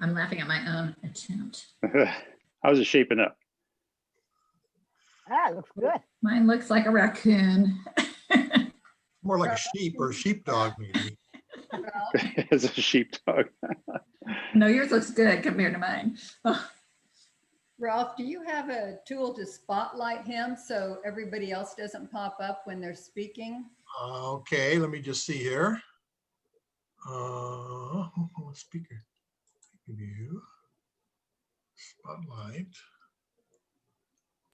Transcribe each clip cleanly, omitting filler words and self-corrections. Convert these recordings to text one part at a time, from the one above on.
I'm laughing at my own attempt. How's it shaping up? Ah, looks good. Mine looks like a raccoon. More like a sheep or a sheepdog, maybe. It's a sheepdog. No, yours looks good compared to mine. Oh, Ralph, do you have a tool to spotlight him so everybody else doesn't pop up when they're speaking? Okay, let me just see here. Speaker view, spotlight.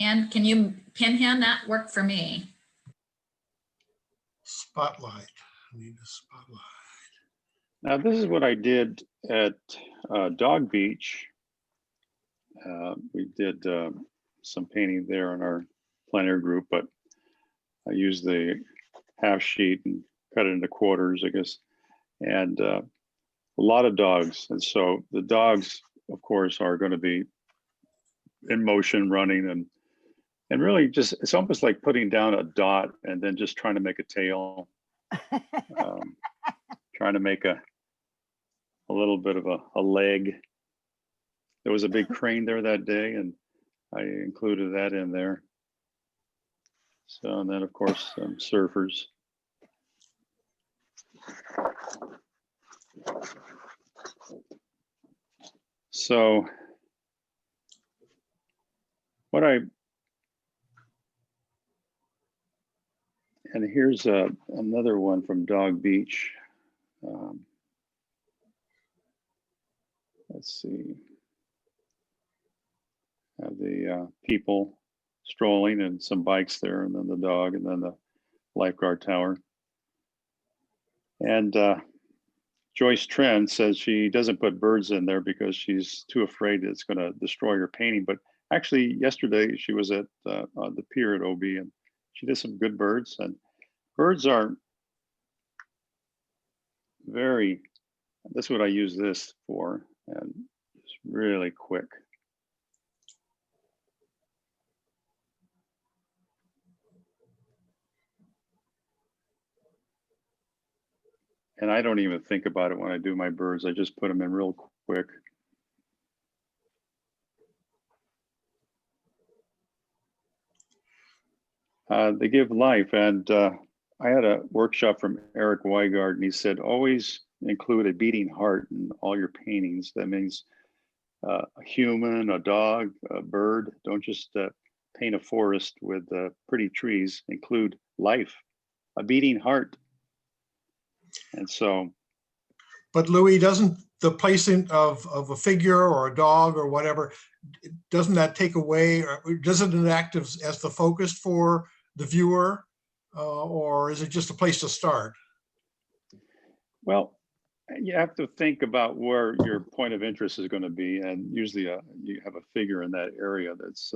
and can you pin him? That worked for me. Spotlight. I need a spotlight. Now, this is what I did at Dog Beach. We did some painting there in our plein air group, but I used the half sheet and cut it into quarters, I guess, and a lot of dogs. And so the dogs, of course, are going to be in motion, running, and really just, it's almost like putting down a dot and then just trying to make a tail, trying to make a little bit of a leg. There was a big crane there that day, and I included that in there. So, and then of course, some surfers. So what and here's another one from Dog Beach. Let's see. Have the people strolling and some bikes there, and then the dog, and then the lifeguard tower. And Joyce Trent says she doesn't put birds in there because she's too afraid it's going to destroy her painting. But actually, yesterday she was at on the pier at OB, and she did some good birds. And birds are very, that's what I use this for, and it's really quick. And I don't even think about it when I do my birds. I just put them in real quick. They give life. And I had a workshop from Eric Weigard, and he said, always include a beating heart in all your paintings. That means a human, a dog, a bird. Don't just paint a forest with pretty trees. Include life, a beating heart. And so, but Louis, doesn't the placing of a figure or a dog or whatever, doesn't that take away, or doesn't it act as the focus for the viewer, or is it just a place to start? well, you have to think about where your point of interest is going to be, and usually you have a figure in that area that's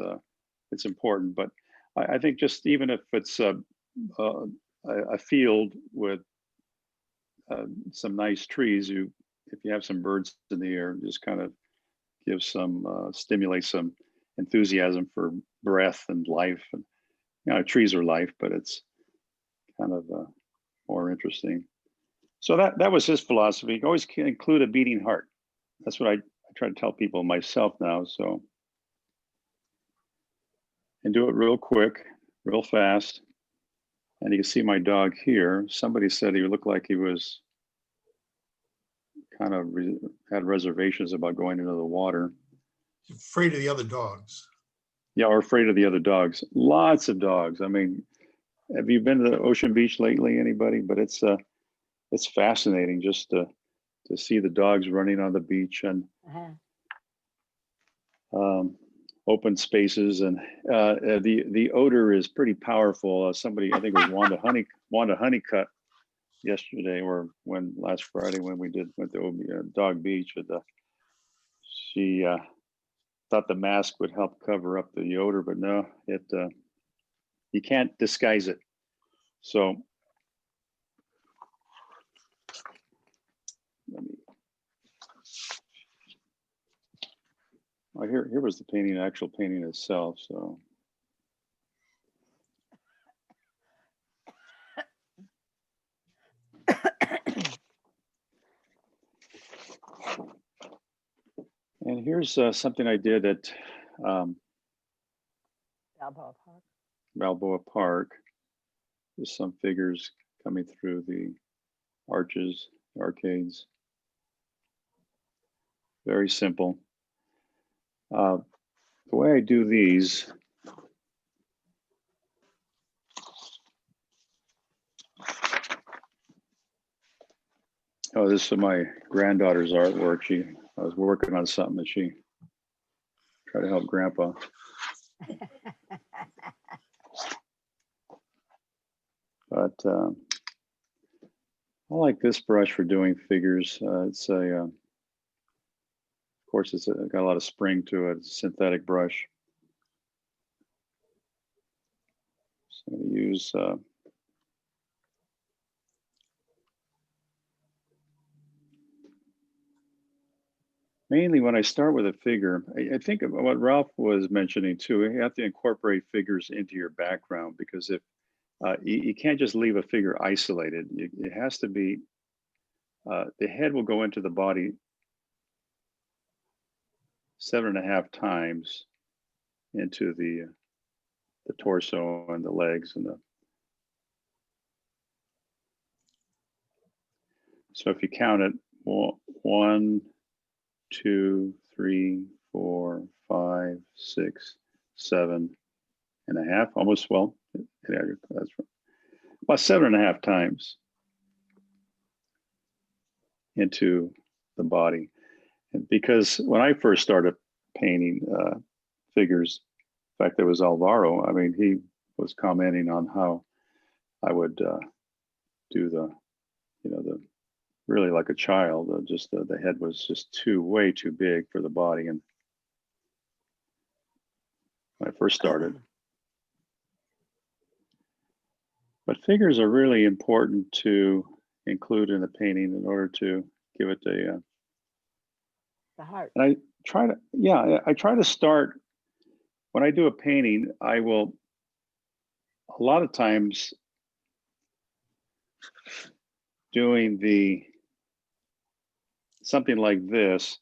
it's important. But I think just even if it's a field with some nice trees, if you have some birds in the air, just kind of give some stimulate some enthusiasm for breath and life. And you know, trees are life, but it's kind of more interesting. So that was his philosophy. Always include a beating heart. That's what I try to tell people myself now. So, and do it real quick, real fast. And you can see my dog here. Somebody said he looked like he was kind of had reservations about going into the water. Afraid of the other dogs. Yeah, or afraid of the other dogs. Lots of dogs. I mean, have you been to the Ocean Beach lately, anybody? But it's fascinating just to see the dogs running on the beach and open spaces, and the odor is pretty powerful. Somebody, I think it was Wanda Honeycutt yesterday, or last Friday when we went to Dog Beach, she thought the mask would help cover up the odor, but no, you can't disguise it. So here was the painting, actual painting itself. So And here's something I did at Balboa Park. There's some figures coming through the arches, arcades. Very simple. The way I do these, oh, this is my granddaughter's artwork. I was working on something that she tried to help Grandpa. But I like this brush for doing figures. It's a, of course, it's got a lot of spring to it. It's a synthetic brush. So I'm going to use mainly when I start with a figure, I think of what Ralph was mentioning too. You have to incorporate figures into your background, because if you can't just leave a figure isolated. It has to be, the head will go into the body 7.5 times into the torso and the legs and the. So if you count it, 1, 2, 3, 4, 5, 6, 7.5, almost, well, yeah, that's right. About 7.5 times into the body. And because when I first started painting figures, in fact, there was Alvaro. I mean, he was commenting on how I would do the, the really like a child. Just the head was just way too big for the body. And when I first started. But figures are really important to include in the painting in order to give it the heart. And I try to start, when I do a painting, I will, a lot of times, doing something like this,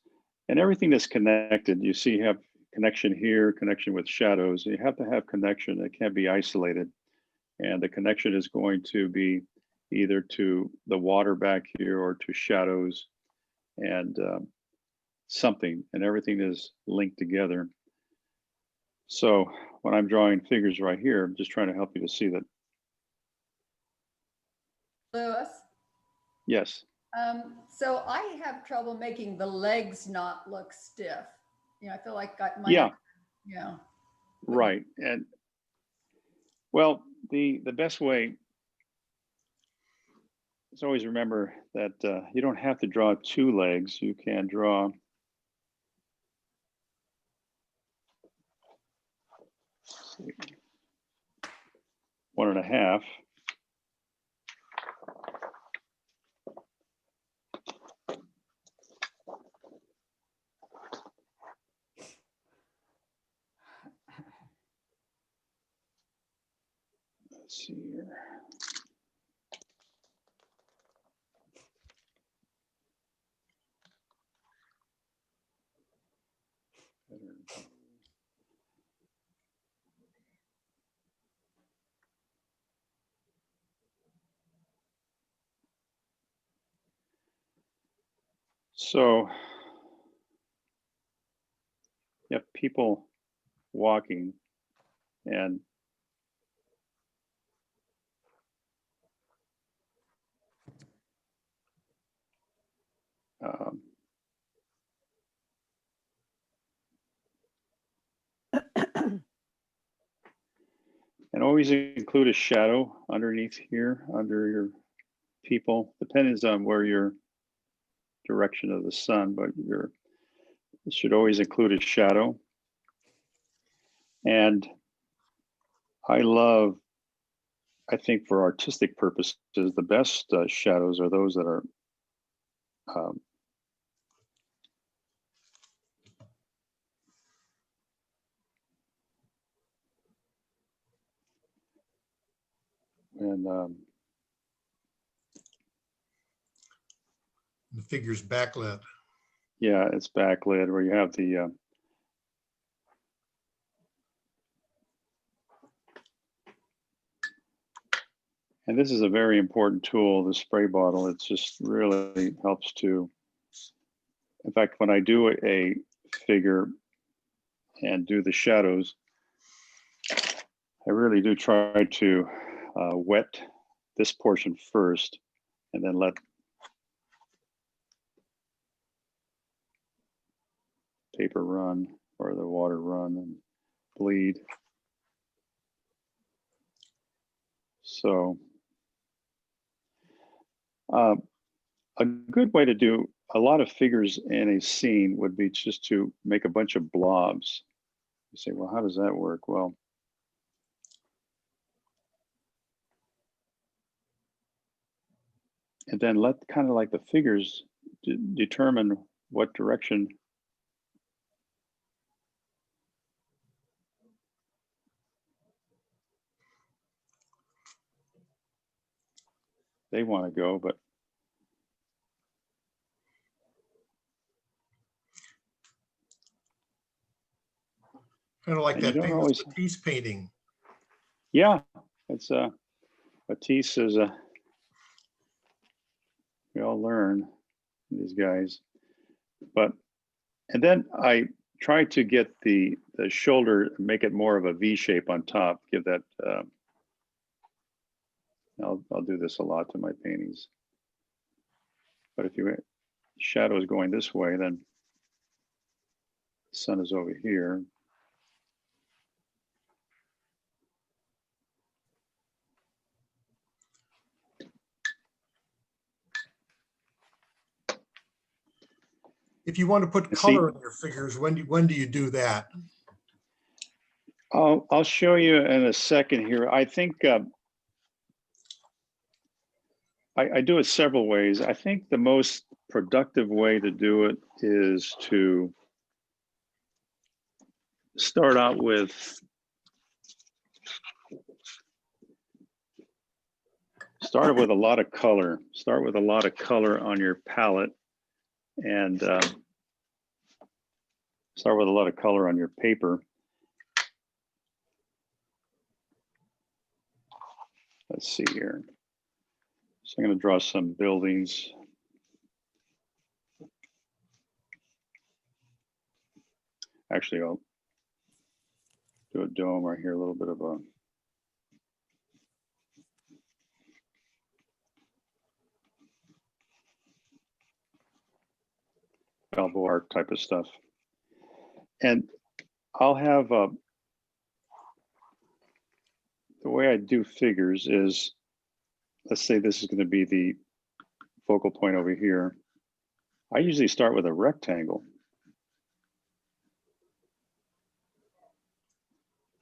and everything is connected. You see, you have connection here, connection with shadows. You have to have connection. It can't be isolated. And the connection is going to be either to the water back here or to shadows and something, and everything is linked together. So when I'm drawing figures right here, I'm just trying to help you to see that. Louis? Yes. So I have trouble making the legs not look stiff. I feel like I might. Yeah. Yeah. Right. And well, the best way is always remember that you don't have to draw 2 legs. You can draw 1.5. Let's see here. So you have people walking, and and always include a shadow underneath here, under your people. Depends on where your direction of the sun, but it should always include a shadow. And I think for artistic purposes, the best shadows are those that are the figure's backlit. Yeah, it's backlit where you have the and this is a very important tool, the spray bottle. It just really helps to, in fact, when I do a figure and do the shadows, I really do try to wet this portion first and then let paper run or the water run and bleed. So a good way to do a lot of figures in a scene would be just to make a bunch of blobs. You say, well, how does that work? Well, and then let kind of like the figures determine what direction they want to go, but Kind of like and you that don't famous always, Matisse painting. yeah, it's Matisse is we all learn these guys, but and then I try to get the shoulder, make it more of a V shape on top, give that I'll do this a lot to my paintings. But if you shadow is going this way, then the sun is over here. If you want to put See- color in your figures, when do you do that? I'll show you in a second here. I think I do it several ways. I think the most productive way to do it is to start out with a lot of color. Start with a lot of color on your palette and start with a lot of color on your paper. Let's see here. So I'm going to draw some buildings. Actually, I'll do a dome right here, a little bit of a Balboa type of stuff. And I'll have the way I do figures is, let's say this is going to be the focal point over here. I usually start with a rectangle.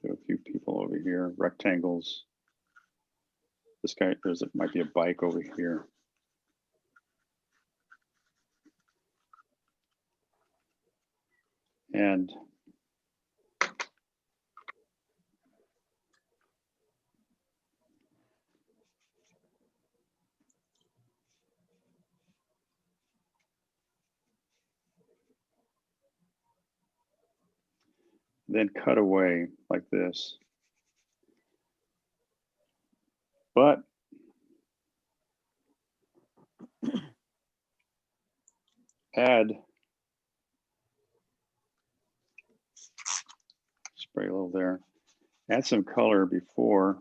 Do a few people over here, rectangles. This guy, might be a bike over here. And then cut away like this. But add, spray a little there, add some color before.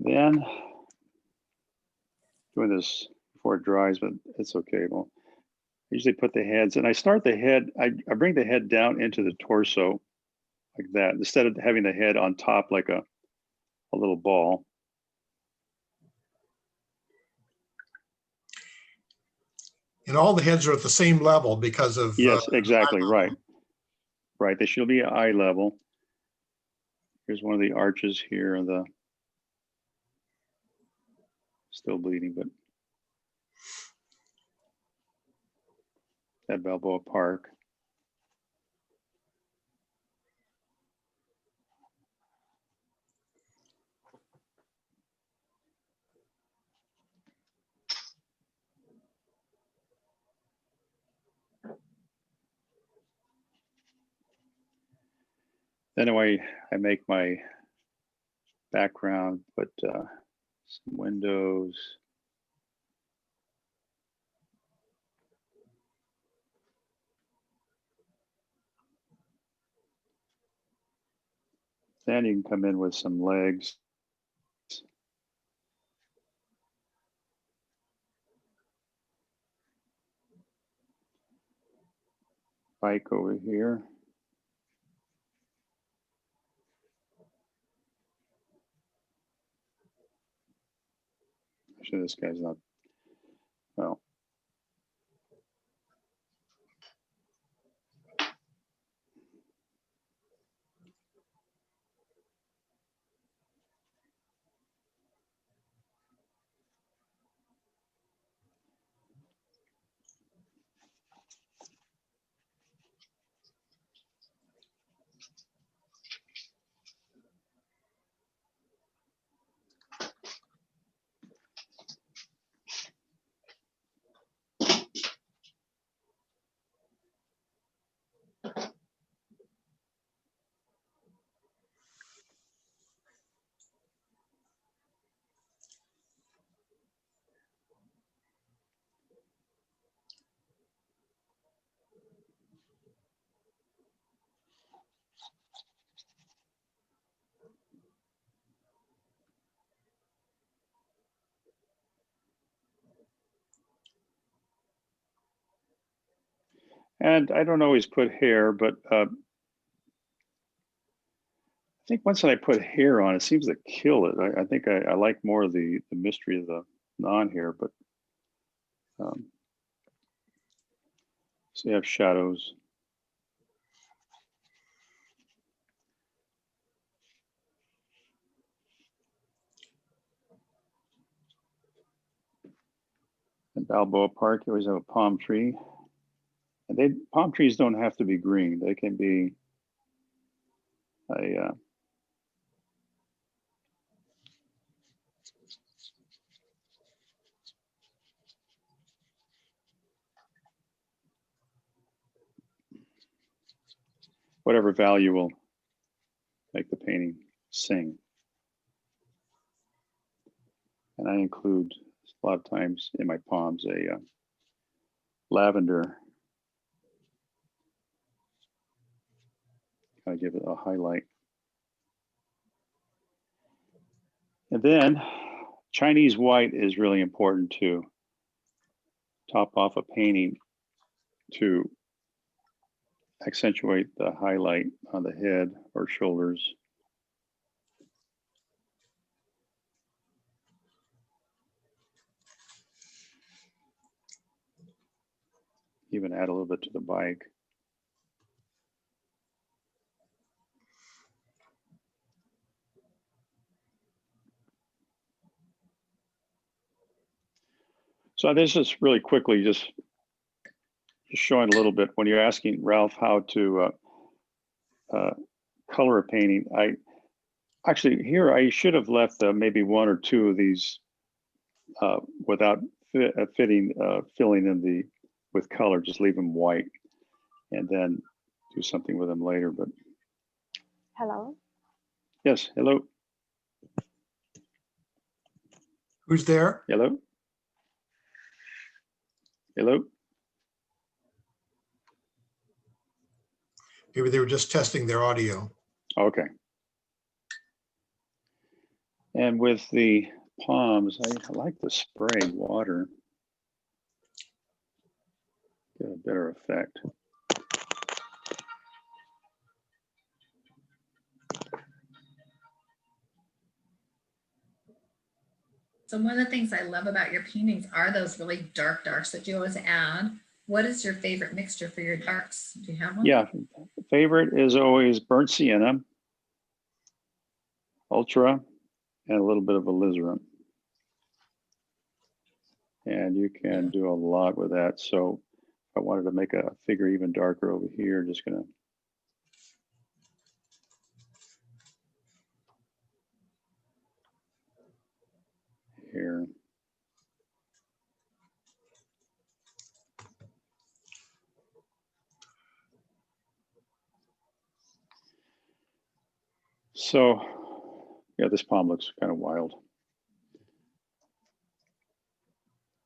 Then doing this before it dries, but it's okay. Well, I usually put the heads, and I start the head, I bring the head down into the torso like that, instead of having the head on top like a little ball. And all the heads are at the same level because of. Yes, exactly, right. Right, they should be eye level. Here's one of the arches here, and the still bleeding, but at Balboa Park. Anyway, I make my background, put some windows. Then you can come in with some legs. Bike over here. Actually, this guy's not, well. And I don't always put hair, but I think once I put hair on, it seems to kill it. I think I like more of the mystery of the non-hair, but so you have shadows. In Balboa Park, you always have a palm tree. And palm trees don't have to be green. They can be a whatever value will make the painting sing. And I include a lot of times in my palms a lavender. I give it a highlight. And then Chinese white is really important to top off a painting to accentuate the highlight on the head or shoulders. Even add a little bit to the bike. So this is really quickly just showing a little bit when you're asking Ralph how to color a painting. I actually here I should have left maybe one or two of these without filling in with color. Just leave them white, and then do something with them later. But Hello. yes, hello. Who's there? Hello. Hello. Maybe they were just testing their audio. Okay. And with the palms, I like to spray water. better effect. So one of the things I love about your paintings are those really dark darks that you always add. What is your favorite mixture for your darks? Do you have one? Yeah, favorite is always burnt sienna, ultra, and a little bit of alizarin. And you can do a lot with that. So if I wanted to make a figure even darker over here, just gonna here. So yeah, this palm looks kind of wild.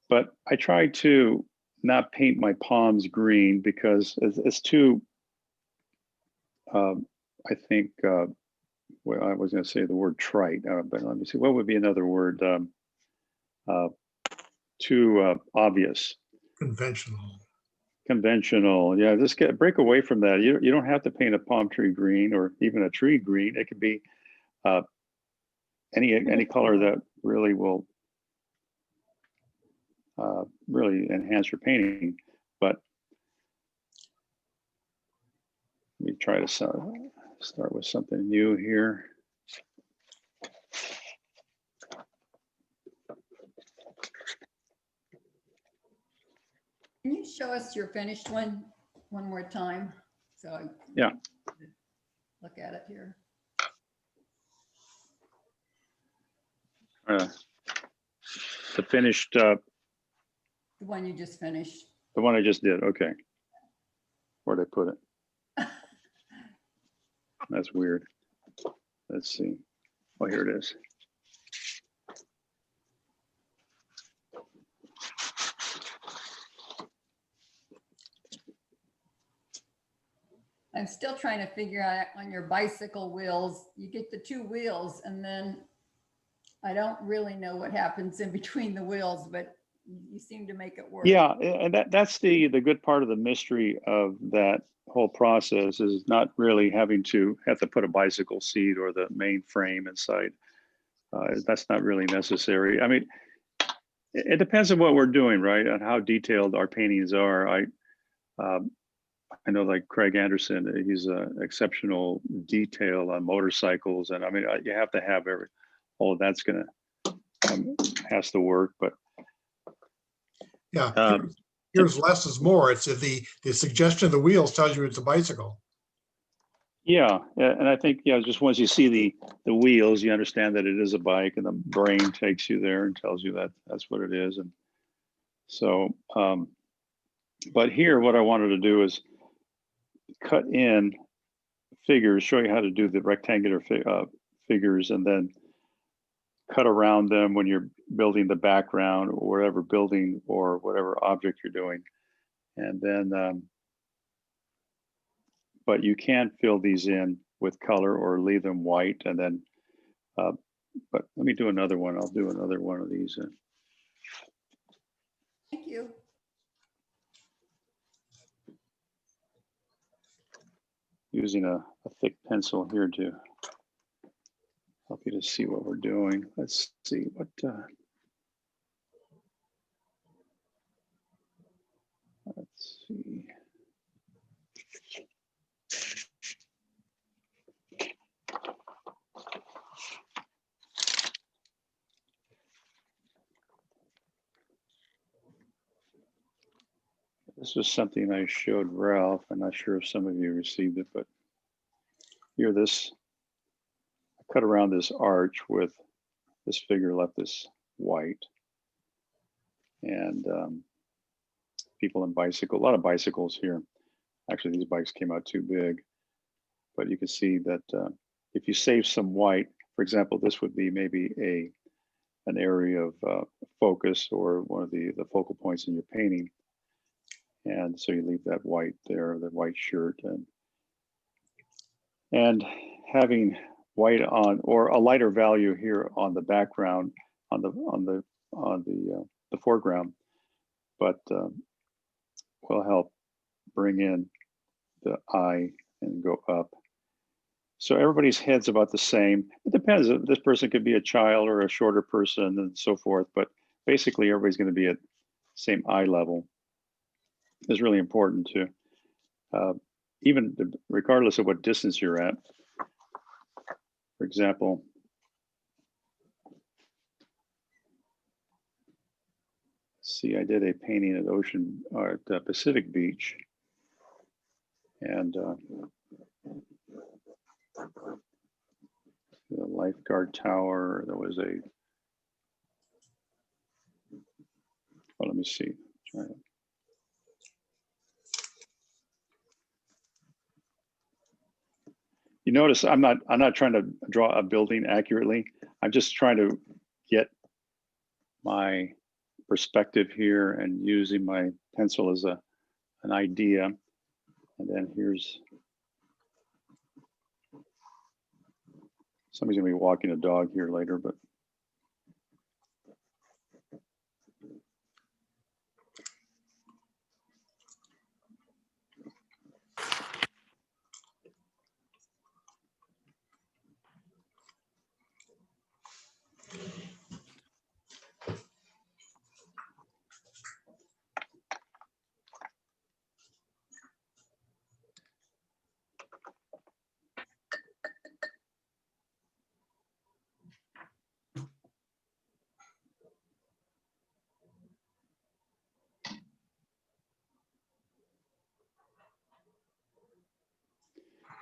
But I try to not paint my palms green because it's too, I think, well, I was going to say the word trite, but let me see, what would be another word? Too obvious. Conventional. Yeah, just break away from that. You don't have to paint a palm tree green or even a tree green. It could be any color that really will really enhance your painting. But let me try to start with something new here. Can you show us your finished one more time? So I Yeah. look at it here. The finished, The one you just finished. the one I just did. Okay. Where'd I put it? That's weird. Let's see. Oh, here it is. I'm still trying to figure out on your bicycle wheels, you get the two wheels and then I don't really know what happens in between the wheels, but you seem to make it work. Yeah, and that's the good part of the mystery of that whole process is not really having to put a bicycle seat or the main frame inside. That's not really necessary. I mean, it depends on what we're doing, right? On how detailed our paintings are. I know like Craig Anderson, he's an exceptional detail on motorcycles. And I mean, you have to have all of that's has to work, but. Yeah, here's less is more. It's the suggestion of the wheels tells you it's a bicycle. Yeah, and I think, yeah, just once you see the wheels, you understand that it is a bike and the brain takes you there and tells you that that's what it is. And so, but here, what I wanted to do is cut in figures, show you how to do the rectangular figures, and then cut around them when you're building the background or whatever building or whatever object you're doing. And then, but you can fill these in with color or leave them white. And then, but let me do another one. I'll do another one of these. Thank you. Using a thick pencil here to help you to see what we're doing. Let's see what, let's see. This was something I showed Ralph. I'm not sure if some of you received it, but here I cut around this arch with this figure left this white. And people in a lot of bicycles here. Actually, these bikes came out too big, but you can see that if you save some white, for example, this would be maybe an area of focus or one of the focal points in your painting. And so you leave that white there, the white shirt, and having white on or a lighter value here on the background on the foreground, but will help bring in the eye and go up. So everybody's head's about the same. It depends. This person could be a child or a shorter person and so forth, but basically everybody's going to be at same eye level. It's really important to, even regardless of what distance you're at. For example, see, I did a painting at the Pacific Beach, and the lifeguard tower. There was a. Well, let me see. Try it. You notice I'm not trying to draw a building accurately. I'm just trying to get my perspective here and using my pencil as an idea. And then here's somebody's gonna be walking a dog here later, but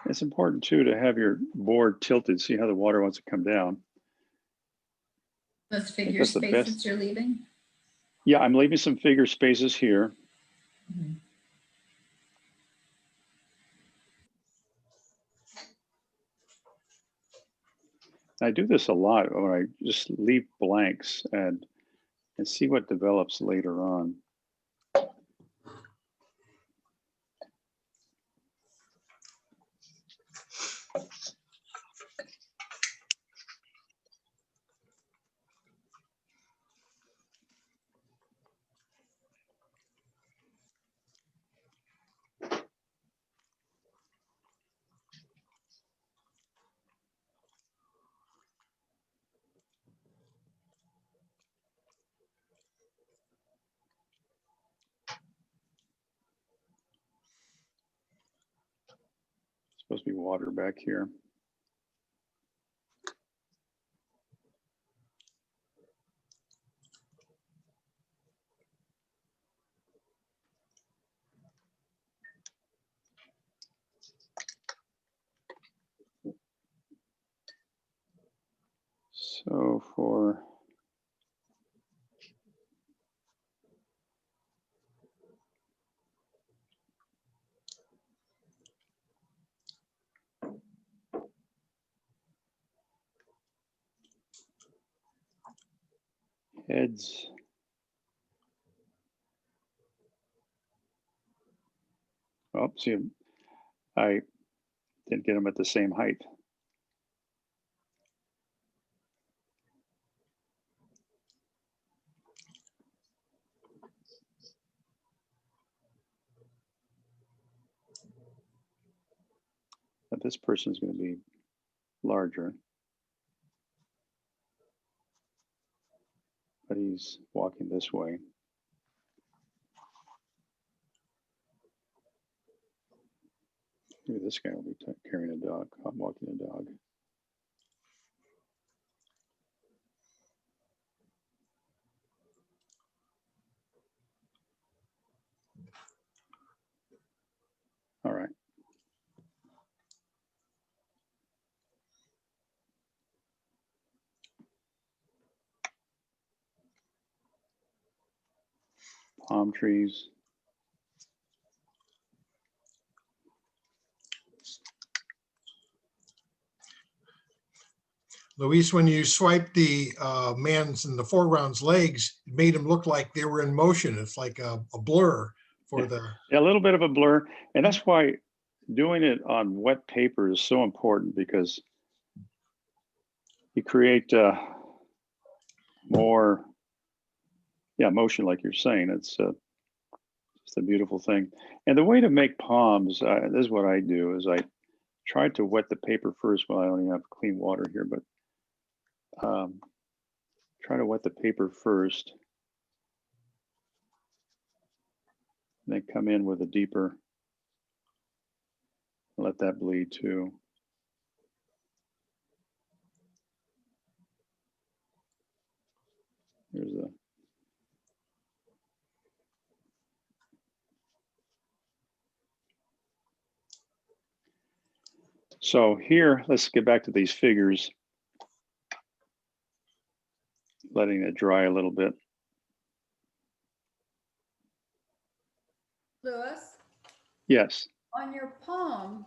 it's important too to have your board tilted, see how the water wants to come down. Those figure that's the spaces best. you're leaving? Yeah, I'm leaving some figure spaces here. Mhm. I do this a lot when I just leave blanks and see what develops later on. Supposed to be water back here. So for heads, oh, see, I didn't get them at the same height. But this person is going to be larger, but he's walking this way. Maybe this guy will be carrying a dog. I'm walking a dog. All right. Palm trees. Luis, when you swiped the man's in the foreground's legs, it made them look like they were in motion. It's like a blur for the. Yeah, a little bit of a blur. And that's why doing it on wet paper is so important, because you create more, motion, like you're saying. It's It's a beautiful thing. And the way to make palms, this is what I do, is I try to wet the paper first. Well, I only have clean water here, but try to wet the paper first. And then come in with a deeper, let that bleed too. Here's the So here, let's get back to these figures, letting it dry a little bit. Louis, Yes, on your palm,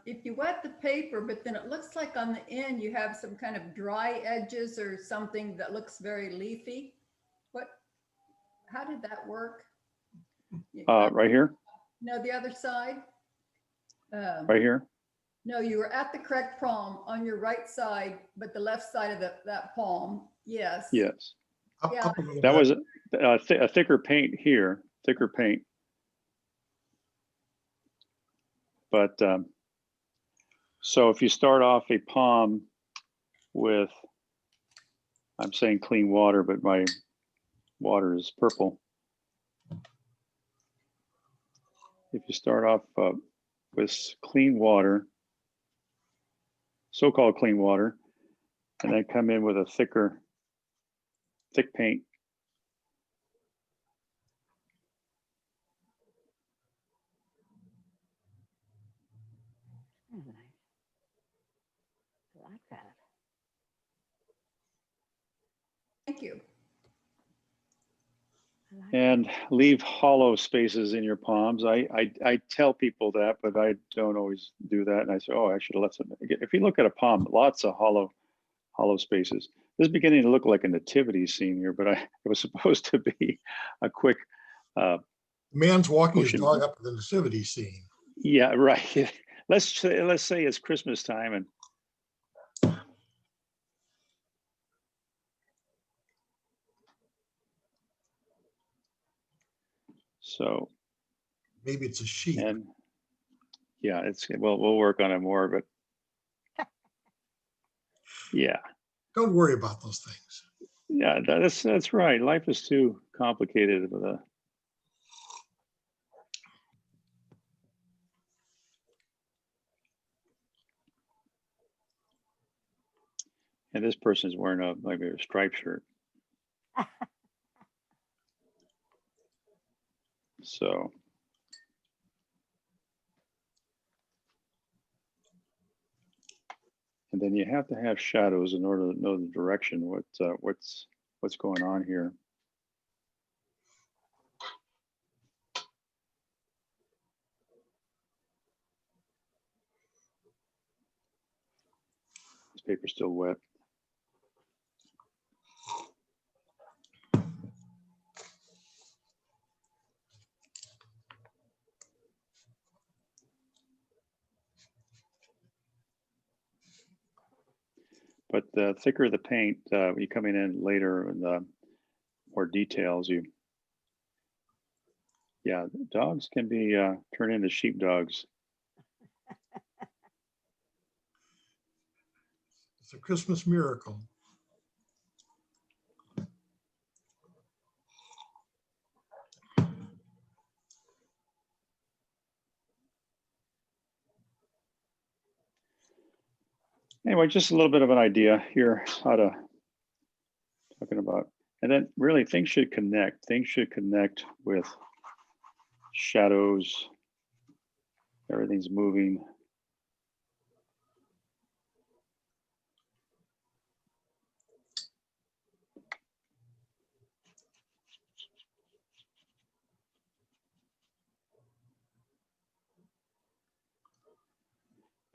if you wet the paper, but then it looks like on the end you have some kind of dry edges or something that looks very leafy. How did that work? right here, No, the other side. right here. No, you were at the correct palm on your right side, but the left side of that palm. Yes. Yes, Up, Yeah. up a little that bit. was a thicker paint here, thicker paint. But so if you start off a palm with, I'm saying clean water, but my water is purple. If you start off with clean water, so-called clean water, and then come in with a thick paint. Oh, nice. I like that. Thank you. I like And leave hollow spaces in your palms. I tell people that, but I don't always do that. And I say, oh, I should have left some. If you look at a palm, lots of hollow spaces. This is beginning to look like a nativity scene here, but it was supposed to be a quick. Man's walking his Ocean. dog up to the nativity scene. Yeah, right. Let's say it's Christmas time and. So. Maybe it's a sheep. And yeah, we'll work on it more, but yeah. Don't worry about those things. Yeah, that's right. Life is too complicated with a. And this person is wearing maybe a striped shirt. So. And then you have to have shadows in order to know the direction, what's going on here. This paper's still wet. But the thicker the paint, you coming in later and the more details yeah, dogs can be turned into sheepdogs. It's a Christmas miracle. Anyway, just a little bit of an idea here how to talking about, and then really things should connect. Things should connect with shadows. Everything's moving.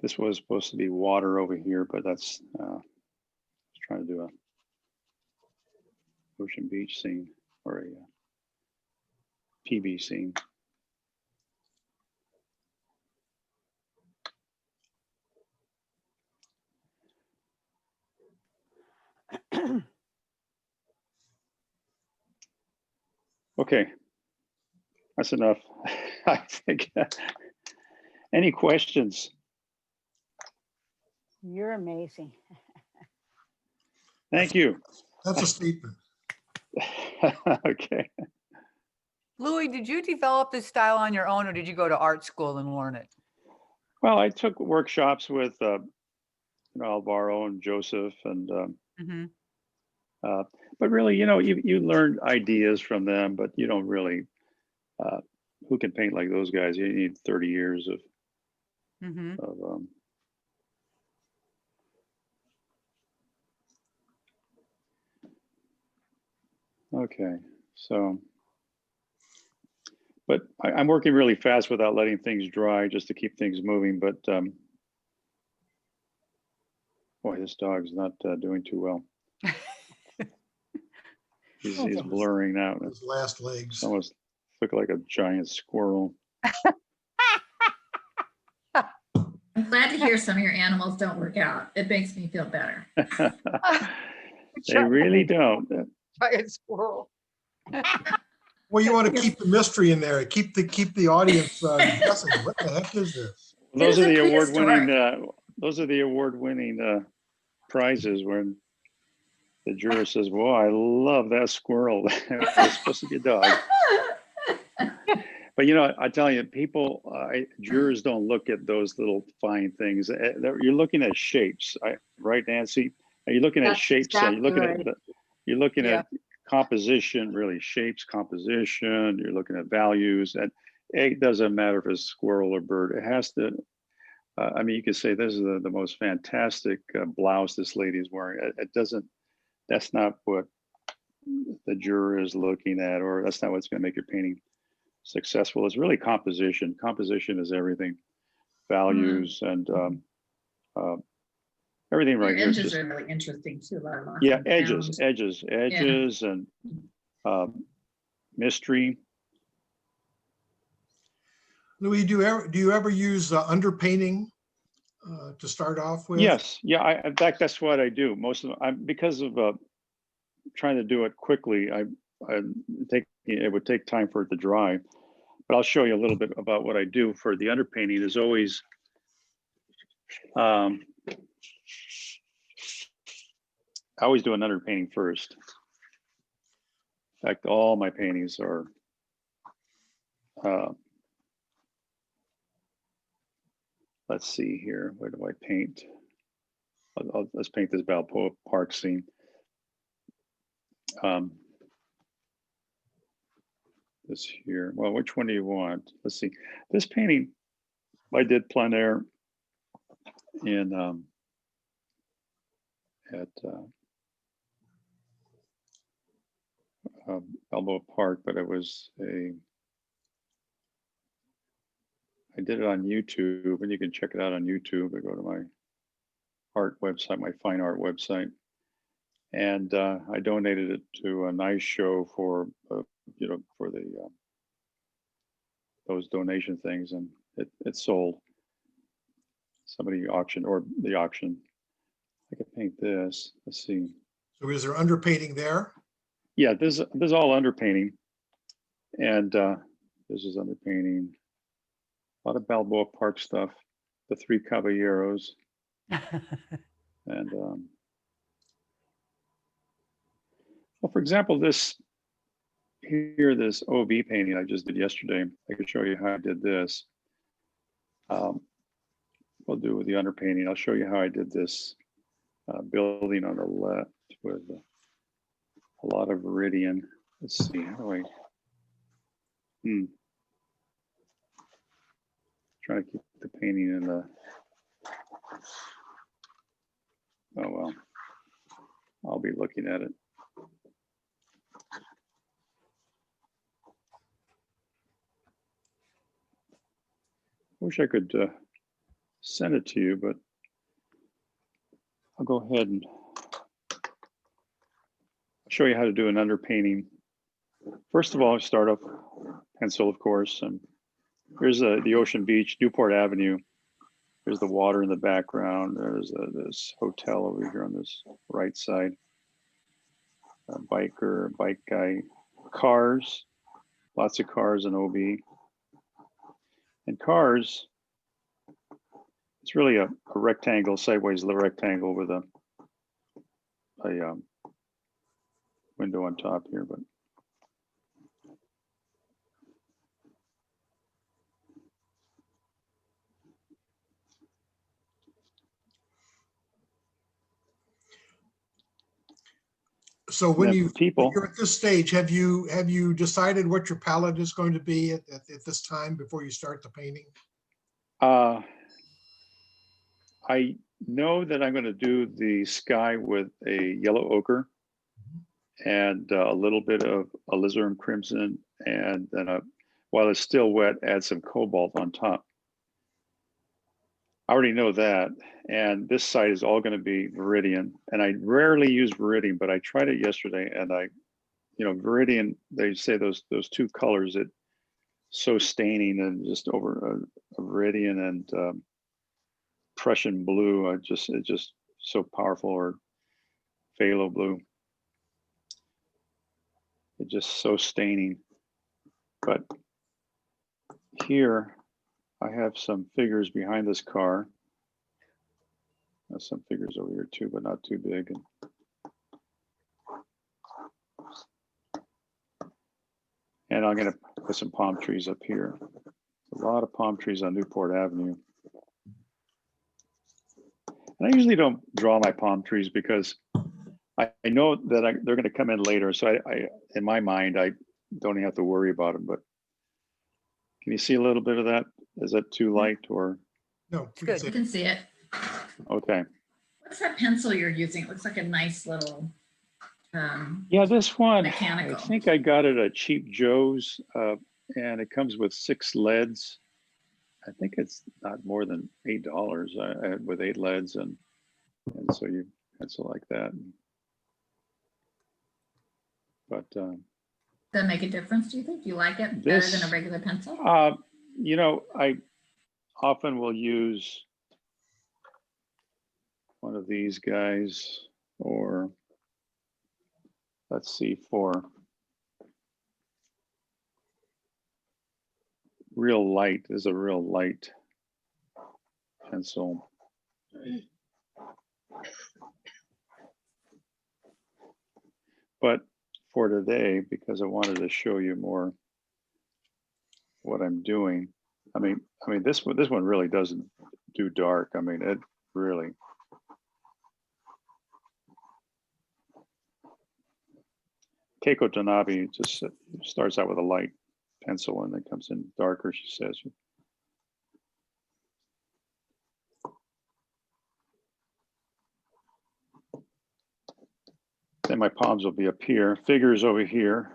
This was supposed to be water over here, but that's trying to do a ocean beach scene or a PB scene. Okay, That's enough. I think. Any questions? You're amazing. Thank you. That's a statement. Okay. Louis, did you develop this style on your own or did you go to art school and learn it? Well, I took workshops with Alvaro and Joseph, and Mhm. but really, you learn ideas from them, but you don't really. Who can paint like those guys? You need 30 years of Mhm. Okay, so, but I'm working really fast without letting things dry just to keep things moving. But boy, this dog's not doing too well. He's blurring out. His last legs. It's almost look like a giant squirrel. I'm glad to hear some of your animals don't work out. It makes me feel better. They really don't. Giant squirrel. Well, you want to keep the mystery in there. Keep the audience guessing. What the heck is this? Those are It is the a award-winning. prehistoric. Those are the award-winning prizes when the juror says, "Well, I love that squirrel." It's supposed to be a dog. But I tell you, people, jurors don't look at those little fine things. You're looking at shapes, right, Nancy? Are you looking at That's shapes? exactly You're looking Yeah. at composition, really shapes, composition. You're looking at values, and it doesn't matter if it's squirrel or bird. It has to. I mean, you could say this is the most fantastic blouse this lady is wearing. It doesn't. That's not what the juror is looking at, or that's not what's going to make your painting successful. It's really composition. Composition is everything. Values and everything right Your here. edges are really interesting too. Lila. Yeah, Found. edges, and mystery. Louis, do you ever use underpainting to start off with? Yes, yeah. In fact, that's what I do most of. Because of trying to do it quickly. It would take time for it to dry. But I'll show you a little bit about what I do for the underpainting. Is always I always do an underpainting first. In fact, all my paintings are let's see here. Where do I paint? Let's paint this Balboa Park scene. This here. Well, which one do you want? Let's see. This painting I did plein air in at Balboa Park, but it was I did it on YouTube, and you can check it out on YouTube. I go to my art website, my fine art website, and I donated it to a nice show for for the those donation things, and it sold. Somebody auctioned, or the auction. I could paint this. Let's see. So is there underpainting there? Yeah, this is all underpainting, and this is underpainting. A lot of Balboa Park stuff. The Three Caballeros, and well, for example, this OV painting I just did yesterday. I could show you how I did this. We'll do with the underpainting. I'll show you how I did this building on the left with a lot of Viridian. Let's see, how do I? Trying to keep the painting in the. Oh well, I'll be looking at it. Wish I could send it to you, but I'll go ahead and show you how to do an underpainting. First of all, start off pencil, of course, and here's the ocean beach, Newport Avenue. There's the water in the background. There's this hotel over here on this right side. A biker, bike guy, cars. lots of cars in OB. And cars, it's really a rectangle, sideways rectangle with a window on top here, but So when then you, for people, when you're at this stage, have you decided what your palette is going to be at this time before you start the painting? I know that I'm going to do the sky with a yellow ochre and a little bit of alizarin crimson, and then while it's still wet, add some cobalt on top. I already know that, and this side is all going to be Viridian, and I rarely use Viridian, but I tried it yesterday, and Viridian, they say those two colors, it's so staining, and just over a Viridian and Prussian blue, it's just so powerful, or phthalo blue. It's just so staining. But here I have some figures behind this car. There's some figures over here too, but not too big. And I'm going to put some palm trees up here. A lot of palm trees on Newport Avenue. And I usually don't draw my palm trees because I know that they're going to come in later. So I, in my mind, I don't even have to worry about them. But can you see a little bit of that? Is that too light or? No. It's good. You can see it. Okay. What's that pencil you're using? It looks like a nice little, Yeah, this one, mechanical. I think I got it at Cheap Joe's, and it comes with 6 leads. I think it's not more than $8 with 8 leads, and so you pencil like that. But Does that make a difference, do you think? Do you like it better this, than a regular pencil? I often will use one of these guys, or let's see, for real light, is a real light pencil. But for today, because I wanted to show you more what I'm doing. I mean, this one really doesn't do dark. I mean, it really. Keiko Tanabe just starts out with a light pencil and then comes in darker, she says. Then my palms will be up here, figures over here,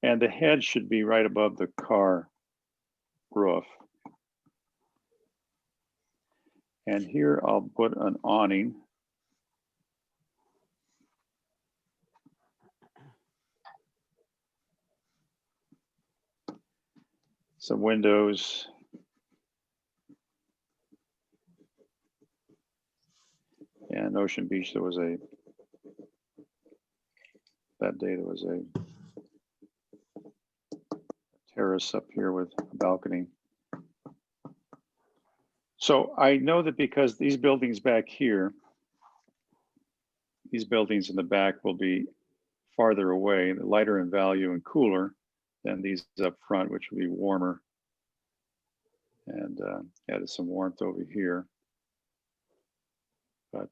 and the head should be right above the car roof. And here I'll put an awning. Some windows. And Ocean Beach, that day there was a terrace up here with a balcony. So I know that because these buildings back here, these buildings in the back will be farther away, lighter in value and cooler than these up front, which will be warmer. And added some warmth over here. But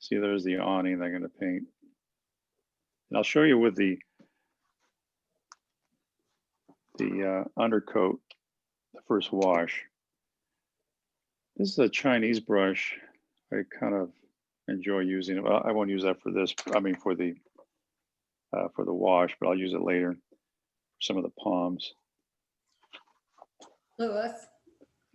see, there's the awning I'm going to paint. And I'll show you with the undercoat, the first wash. This is a Chinese brush. I kind of enjoy using it. Well, I won't use that for this. I mean, for the wash, but I'll use it later for some of the palms. Louis,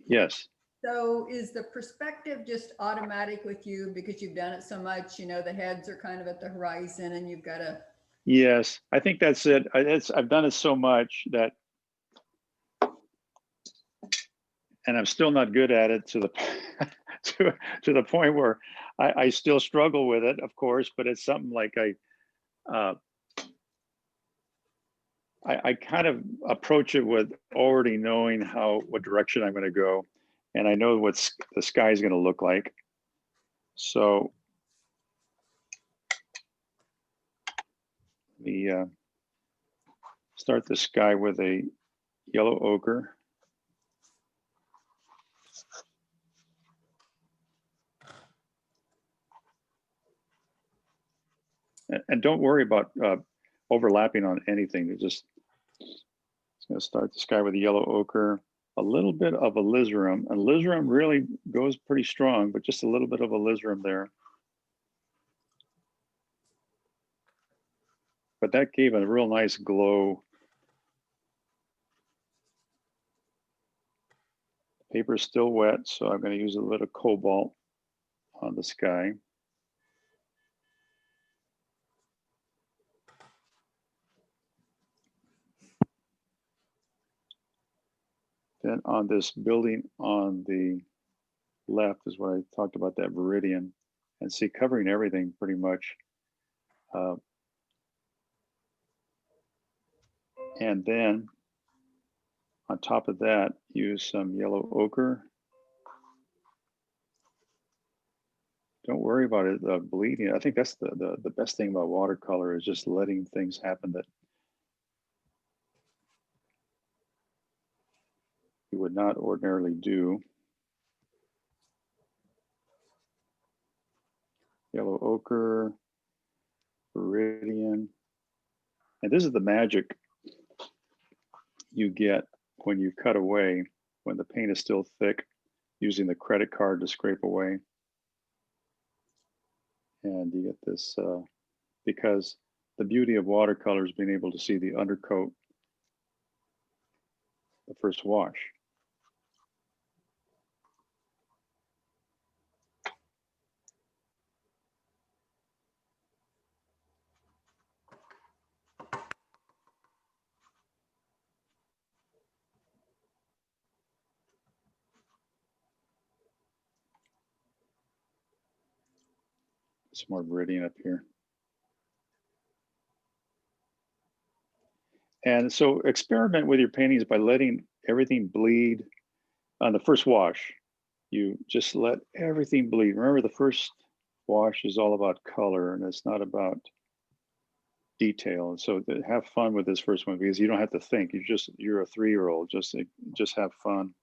Yes. so is the perspective just automatic with you because you've done it so much? You know, the heads are kind of at the horizon and you've got to. Yes, I think that's it. I've done it so much that, and I'm still not good at it to the to the point where I still struggle with it, of course. But it's something like I kind of approach it with already knowing what direction I'm going to go, and I know what the sky is going to look like. So we start the sky with a yellow ochre. And don't worry about overlapping on anything. It's going to start the sky with a yellow ochre, a little bit of alizarin. And alizarin really goes pretty strong, but just a little bit of alizarin there. But that gave a real nice glow. The paper is still wet, so I'm going to use a little cobalt on the sky. Then on this building on the left is what I talked about, that Viridian, and see, covering everything pretty much. And then on top of that, use some yellow ochre. Don't worry about it bleeding. I think that's the best thing about watercolor, is just letting things happen that you would not ordinarily do. Yellow ochre, Viridian. And this is the magic you get when you cut away, when the paint is still thick, using the credit card to scrape away. And you get this, because the beauty of watercolor is being able to see the undercoat the first wash. Some more Viridian up here. And so experiment with your paintings by letting everything bleed on the first wash. You just let everything bleed. Remember, the first wash is all about color, and it's not about detail. And so have fun with this first one, because you don't have to think. You're a 3-year-old. Just have fun.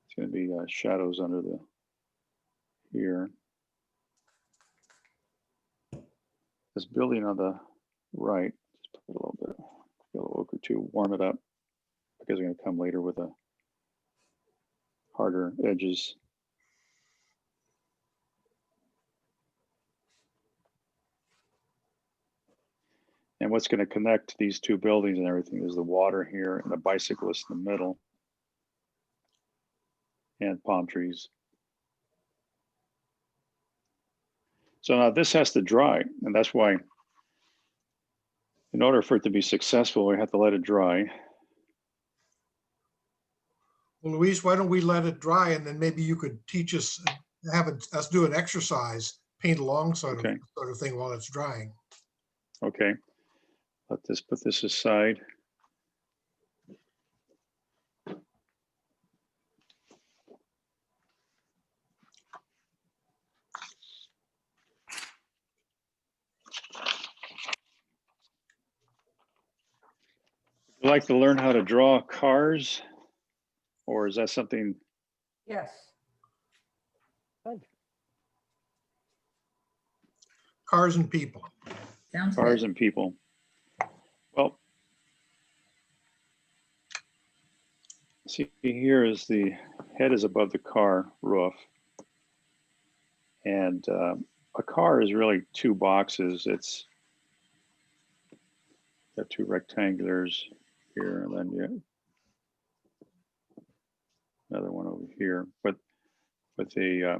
It's going to be shadows under the here. This building on the right, just put a little bit of yellow ochre to warm it up, because I'm going to come later with a harder edges. And what's going to connect these two buildings and everything is the water here and the bicyclist in the middle, and palm trees. So now this has to dry, and that's why, in order for it to be successful, we have to let it dry. Well, Luis, why don't we let it dry, and then maybe you could teach us, us do an exercise, paint along sort of thing while it's drying. Okay, put this aside. Would you like to learn how to draw cars, or is that something? Yes. Cars and people. Sounds Cars good. and people. Well, see, here is the head is above the car roof. And a car is really two boxes. It's got two rectangulars here, and then you another one over here. But with a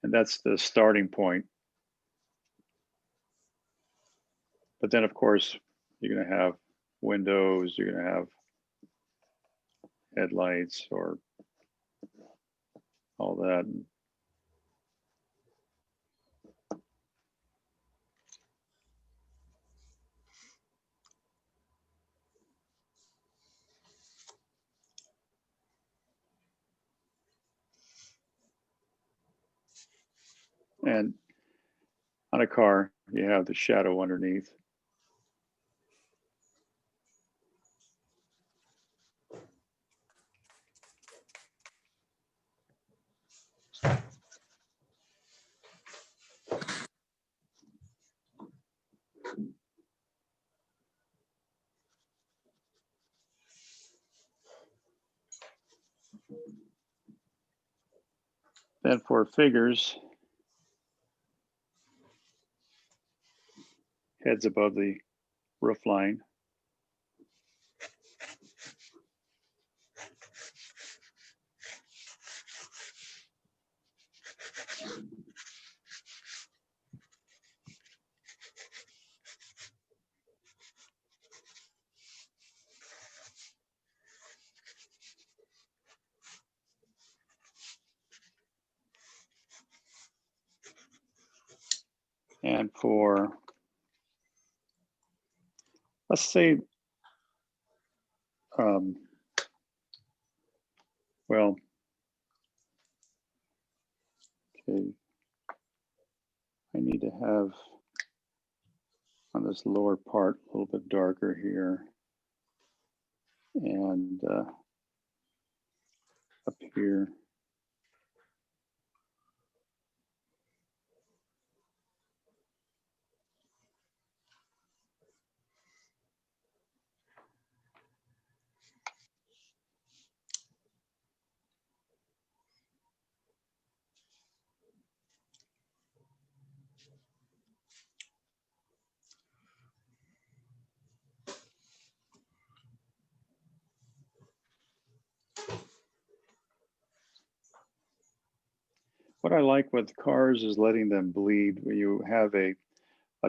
and that's the starting point. But then, of course, you're going to have windows. You're going to have headlights or all that. And on a car, you have the shadow underneath. Then for figures, heads above the roof line. And for, let's say, well, okay, I need to have on this lower part a little bit darker here, and up here. What I like with cars is letting them bleed. Where you have a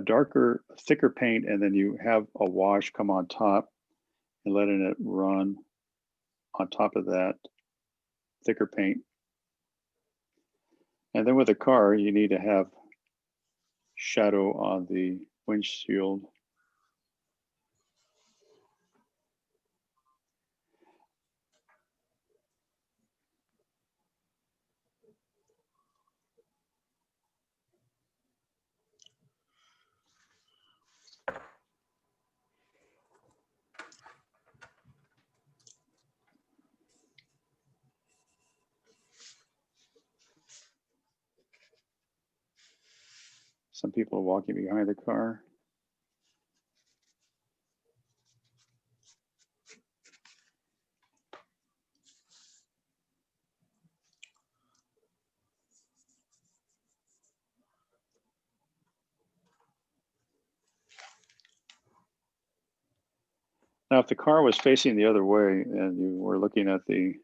darker, thicker paint, and then you have a wash come on top and letting it run on top of that thicker paint. And then with a car, you need to have shadow on the windshield. Some people are walking behind the car. Now, if the car was facing the other way and you were looking at the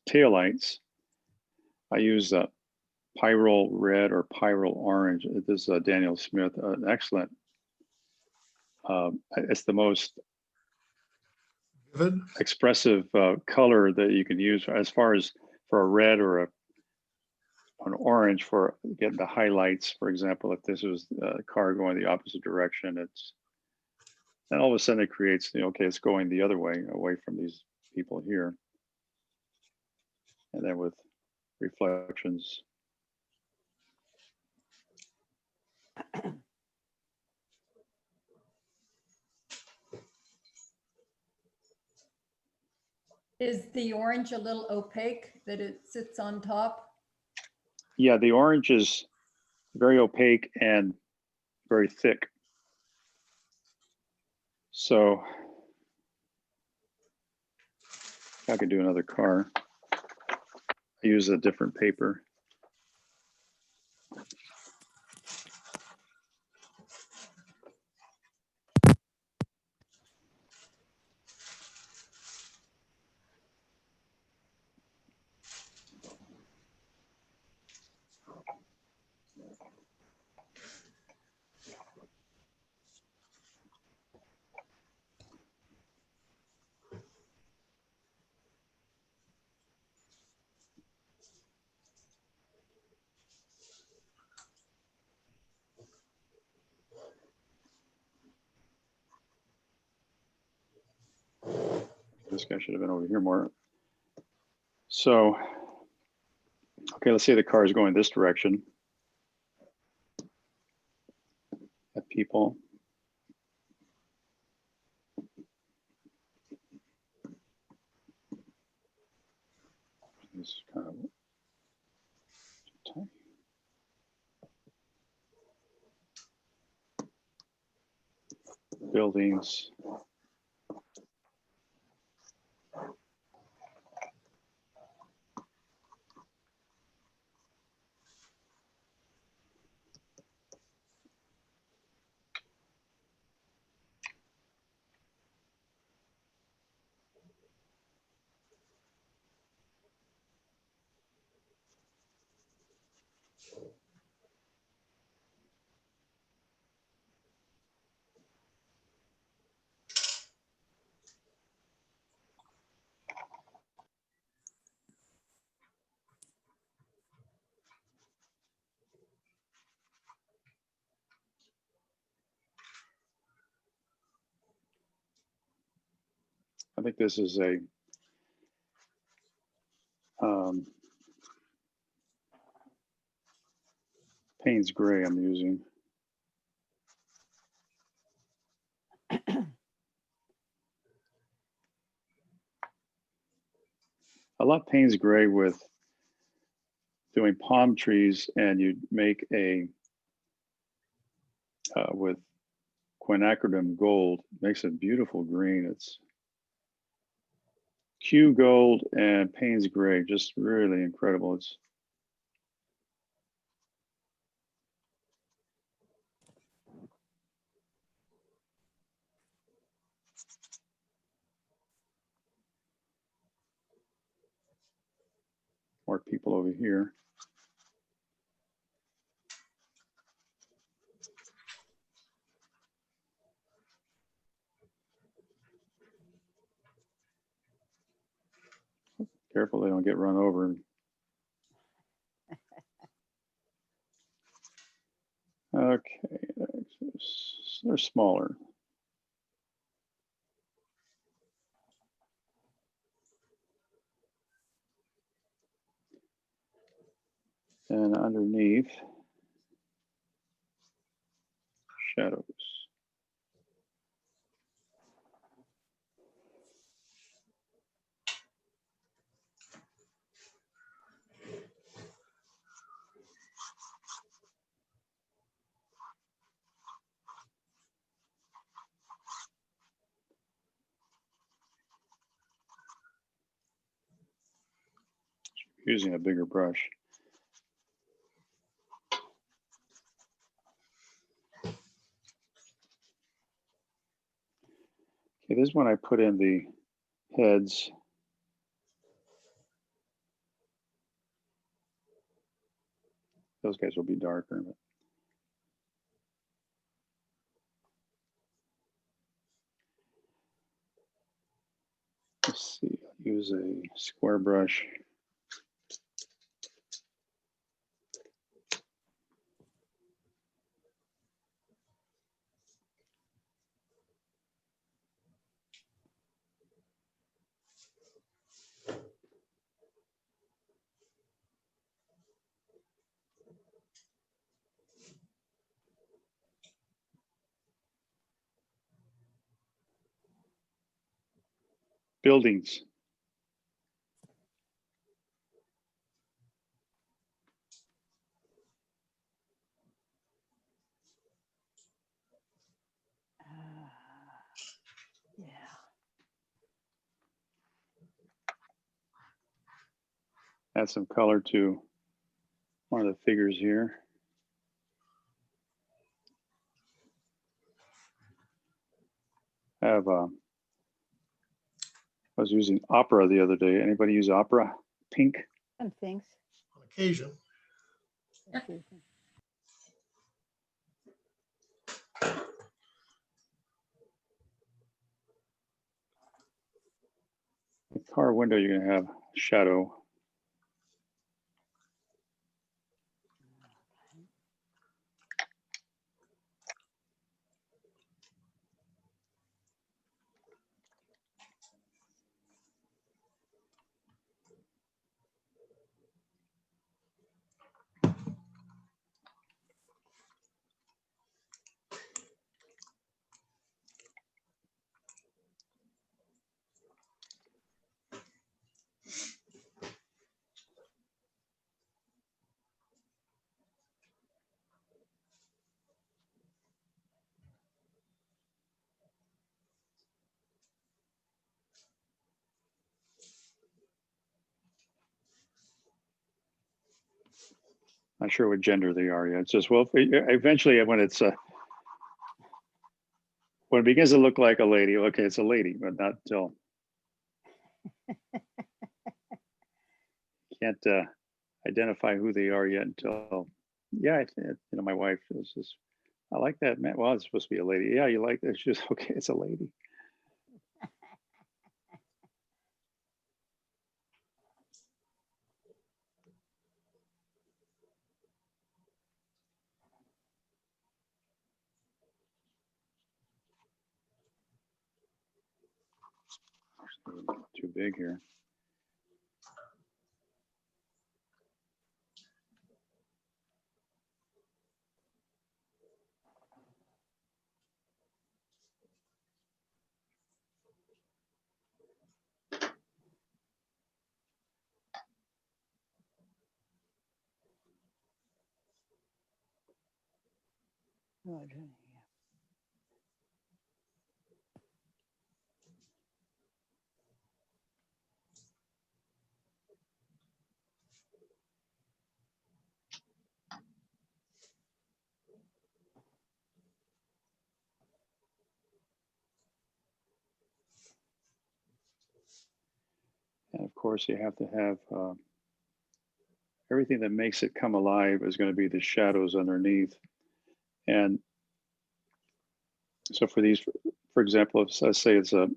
taillights, I use Pyrrole Red or Pyrrole Orange. This is Daniel Smith, an excellent. It's the most Vivid. expressive color that you can use as far as for a red or an orange for getting the highlights. For example, if this was a car going the opposite direction, it's then all of a sudden it creates the okay, it's going the other way, away from these people here, and then with reflections. Is the orange a little opaque that it sits on top? Yeah, the orange is very opaque and very thick. So I could do another car. I use a different paper. This guy should have been over here more. So, okay, let's say the car is going this direction. At people. This is kind of tiny. Buildings. I think this is a Payne's gray I'm using. I love Payne's gray with doing palm trees, and you make a with quinacridone gold, makes a beautiful green. It's Q gold and Payne's gray, just really incredible. It's more people over here. Careful they don't get run over. Okay, they're smaller. And underneath, shadows. Using a bigger brush. Okay, this is when I put in the heads. Those guys will be darker. But let's see, I'll use a square brush. Buildings. Yeah. Add some color to one of the figures here. I was using opera the other day. Anybody use opera? Pink? Some things. On occasion. The car window, you're gonna have shadow. Not sure what gender they are yet. It's just, well, eventually when it's when it begins to look like a lady, okay, it's a lady, but not till can't identify who they are yet until, yeah, my wife is just, I like that man. Well, it's supposed to be a lady. Yeah, you like that? She's okay. It's a lady. Too big here. Good. And of course, you have to have everything that makes it come alive is going to be the shadows underneath. And so for these, for example, if let's say it's a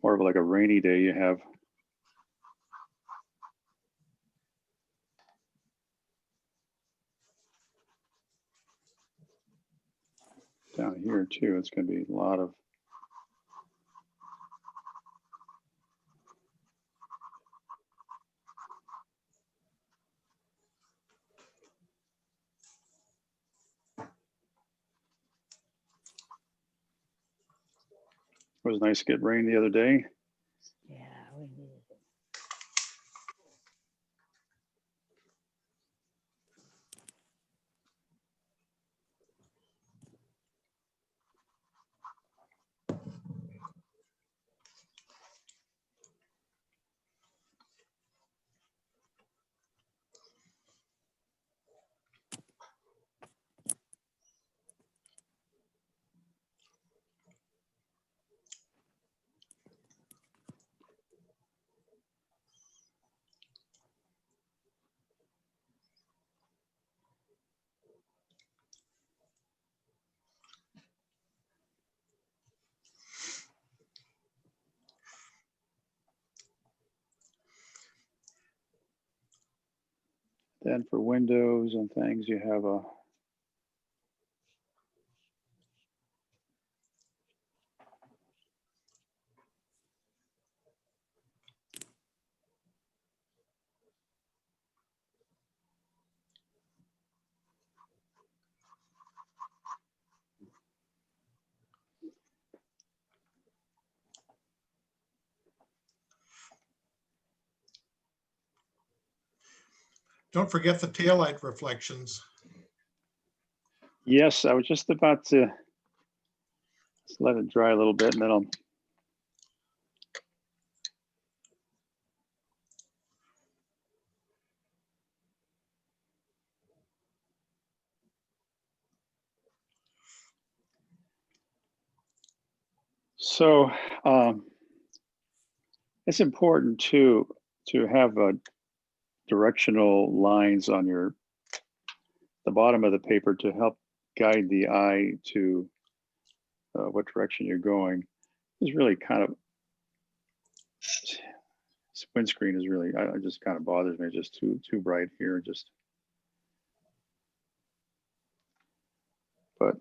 more of like a rainy day, you have down here too, it's going to be a lot of it was nice to get rain the other day. Yeah, we needed it. Then for windows and things, you have a Don't forget the taillight reflections. yes, I was just about to just let it dry a little bit and then I'll so it's important to have directional lines on the bottom of the paper to help guide the eye to what direction you're going. It's really kind of this windscreen is really I just kind of bothers me, just too bright here, just but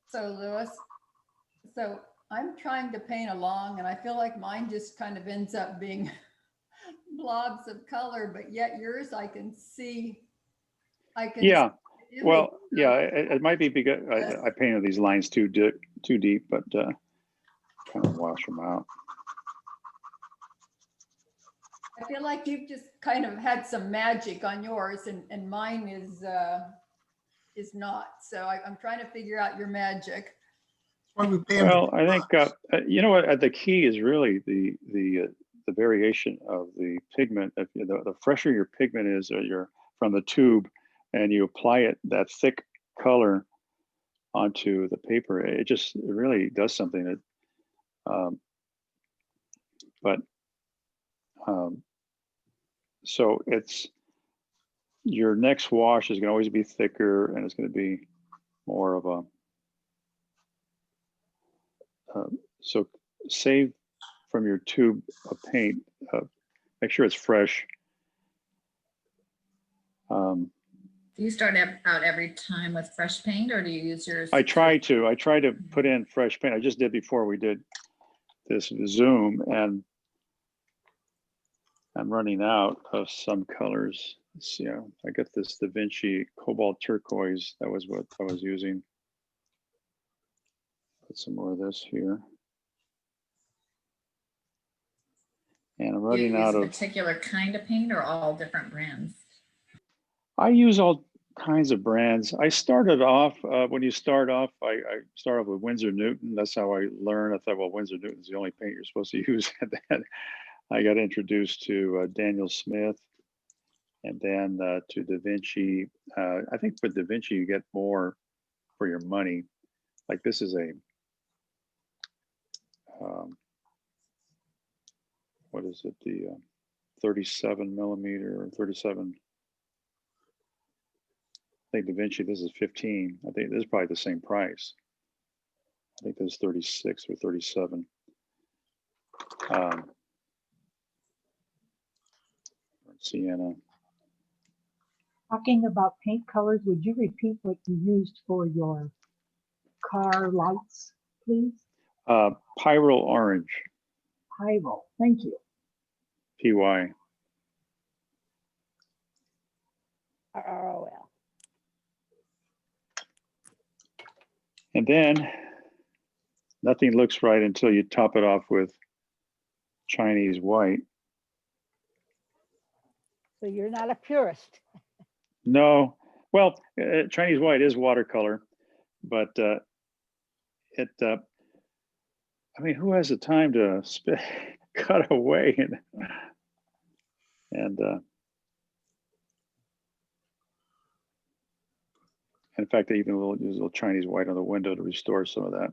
So Louis, so I'm trying to paint along and I feel like mine just kind of ends up being blobs of color, but yet yours I can see. yeah. See Well, yeah, it might be because I painted these lines too deep, but kind of wash them out. I feel like you've just kind of had some magic on yours and mine is not. So I'm trying to figure out your magic. Why we pay 'em Well, to- I think, you know what, the key is really the variation of the pigment. If the fresher your pigment is, or your from the tube, and you apply it, that thick color onto the paper, it really does something. But so it's, your next wash is going to always be thicker, and it's going to be more of a, so save from your tube of paint, make sure it's fresh. Do you start out every time with fresh paint, or do you use yours? I try to put in fresh paint. I just did before we did this Zoom, and I'm running out of some colors. Let's see, I got this Da Vinci cobalt turquoise. That was what I was using. Put some more of this here. And I'm Do you running use out a of, particular kind of paint or all different brands? I use all kinds of brands. I started off, when you start off, I start off with Winsor Newton. That's how I learned. I thought, well, Winsor Newton's the only paint you're supposed to use. And then I got introduced to Daniel Smith, and then to Da Vinci. I think with Da Vinci, you get more for your money. Like this is a, what is it? The 37 millimeter or 37. I think Da Vinci, this is 15. I think this is probably the same price. I think this is 36 or 37. Sienna. Talking about paint colors, would you repeat what you used for your car lights, please? Pyrrole orange, Pyro, thank you. PY. ROL. And then nothing looks right until you top it off with Chinese white. So you're not a purist. No, well, Chinese white is watercolor, but I mean, who has the time to cut away and in fact, they even use a little Chinese white on the window to restore some of that.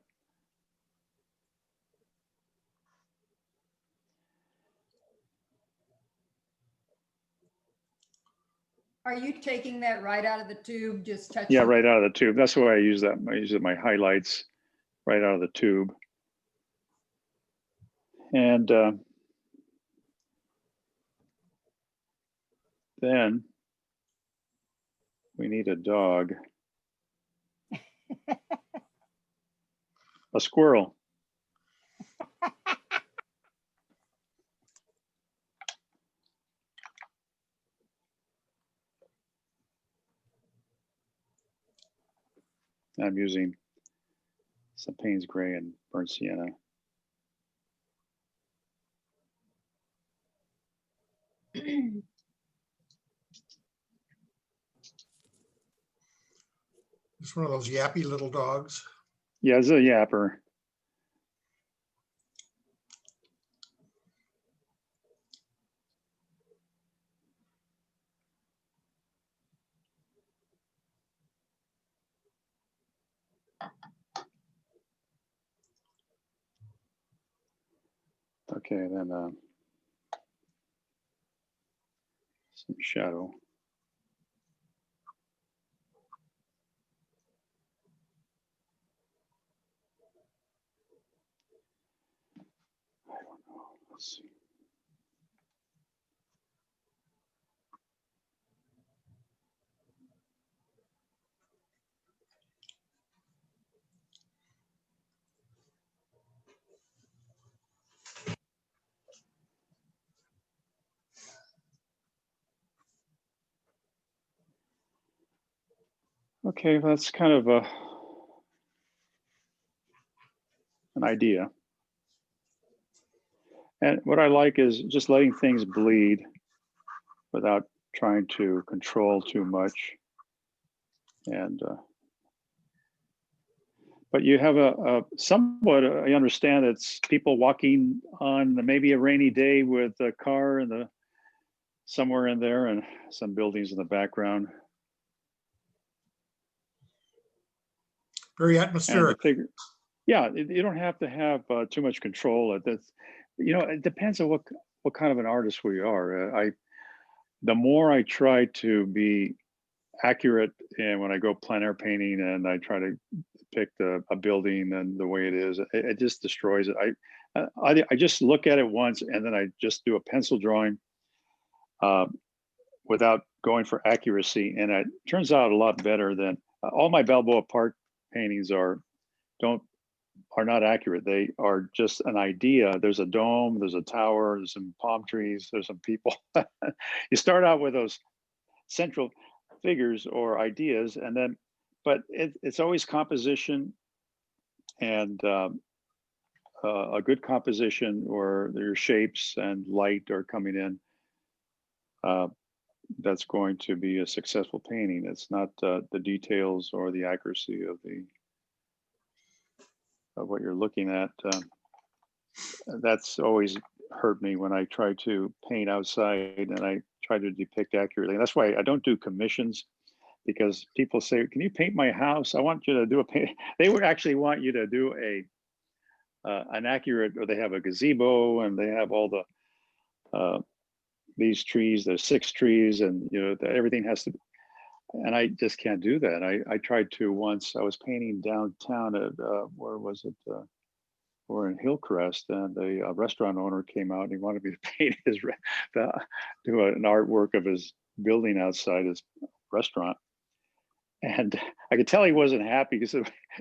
Are you taking that right out of the tube, just touching? Yeah, right out of the tube. That's why I use that. I use it my highlights right out of the tube. And then we need a dog. A squirrel. I'm using some Payne's Gray and burnt sienna. It's one of those yappy little dogs. Yeah, it's a yapper. Okay, then some shadow. I don't know. Let's see. Okay, that's kind of an idea. And what I like is just letting things bleed without trying to control too much. And but you have a somewhat, I understand it's people walking on maybe a rainy day with a car and somewhere in there and some buildings in the background. Very And atmospheric. yeah, you don't have to have too much control. That's, it depends on what kind of an artist we are. The more I try to be accurate, and when I go plein air painting and I try to depict a building and the way it is, it just destroys it. I just look at it once and then I just do a pencil drawing without going for accuracy, and it turns out a lot better than all my Balboa Park paintings are not accurate. They are just an idea. There's a dome, there's a tower, there's some palm trees, there's some people. You start out with those central figures or ideas, and then, but it's always composition, and a good composition where your shapes and light are coming in. That's going to be a successful painting. It's not the details or the accuracy of what you're looking at. That's always hurt me when I try to paint outside and I try to depict accurately. And that's why I don't do commissions, because people say, "Can you paint my house? I want you to do a paint." They would actually want you to do an accurate, or they have a gazebo and they have all the these trees. There's 6 trees, and everything has to. And I just can't do that. I tried to once. I was painting downtown at where was it? We're in Hillcrest, and a restaurant owner came out and he wanted me to paint do an artwork of his building outside his restaurant. And I could tell he wasn't happy because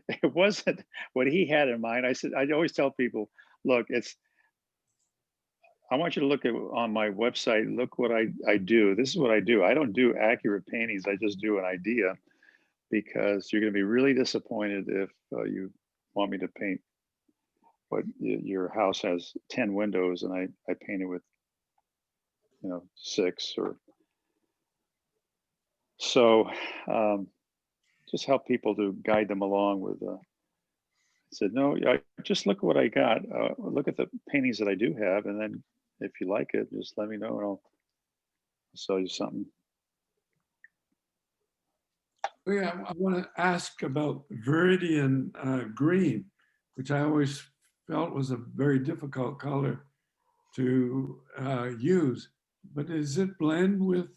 it wasn't what he had in mind. I always tell people, look, I want you to look on my website, look what I do. This is what I do. I don't do accurate paintings. I just do an idea, because you're going to be really disappointed if you want me to paint. But your house has 10 windows and I painted with, 6 or so. Just help people to guide them along with. I said, no, just look at what I got. Look at the paintings that I do have, and then if you like it, just let me know and I'll sell you something. Yeah, I want to ask about Viridian Green, which I always felt was a very difficult color to use. But does it blend with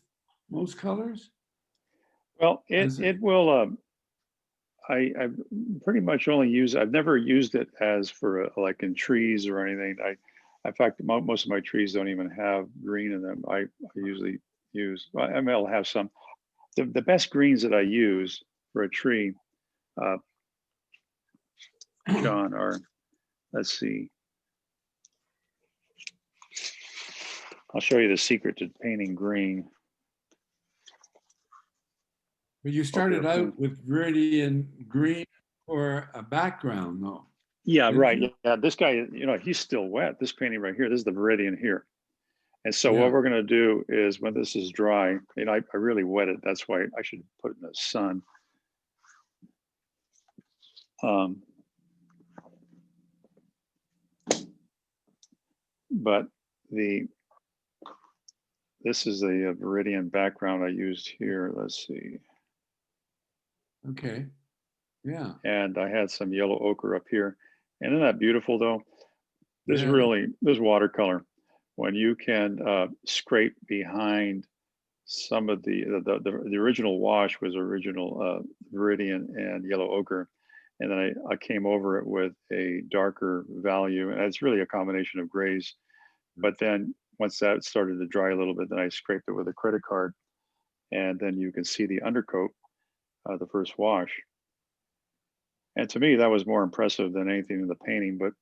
most colors? Well, it will. I pretty much only I've never used it as for like in trees or anything. In fact, most of my trees don't even have green in them. I usually use, I mean, I'll have some. The best greens that I use for a tree, John, are, let's see. I'll show you the secret to painting green. But you started out with Viridian Green for a background, though. Yeah, right. Yeah, this guy, he's still wet. This painting right here, this is the Viridian here. And so what we're going to do is, when this is dry, I really wet it. That's why I should put it in the sun. But this is a Viridian background I used here. Let's see. Okay. Yeah. And I had some yellow ochre up here. And isn't that beautiful though? This watercolor, when you can scrape behind some of the original wash was original Viridian and yellow ochre. And then I came over it with a darker value, and it's really a combination of grays. But then once that started to dry a little bit, then I scraped it with a credit card, and then you can see the undercoat, the first wash. And to me, that was more impressive than anything in the painting. But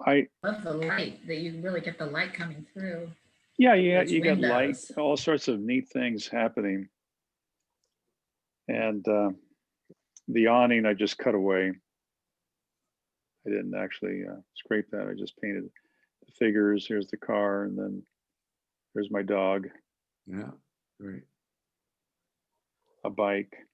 I love the light, that you really get the light coming through. Yeah, you get light, all sorts of neat things happening. And the awning I just cut away. I didn't actually scrape that. I just painted the figures. Here's the car, and then here's my dog. Yeah, great. A bike.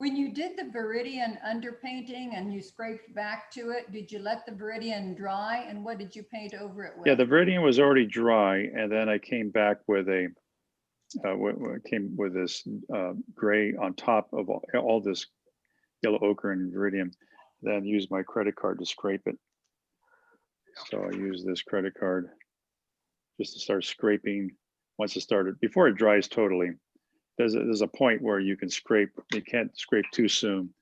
When you did the Viridian underpainting and you scraped back to it, did you let the Viridian dry, and what did you paint over it with? Yeah, the Viridian was already dry, and then I came back with a came with this gray on top of all this yellow ochre and Viridian. Then used my credit card to scrape it. So I used this credit card just to start scraping. Once it started, before it dries totally, there's a point where you can scrape. You can't scrape too soon.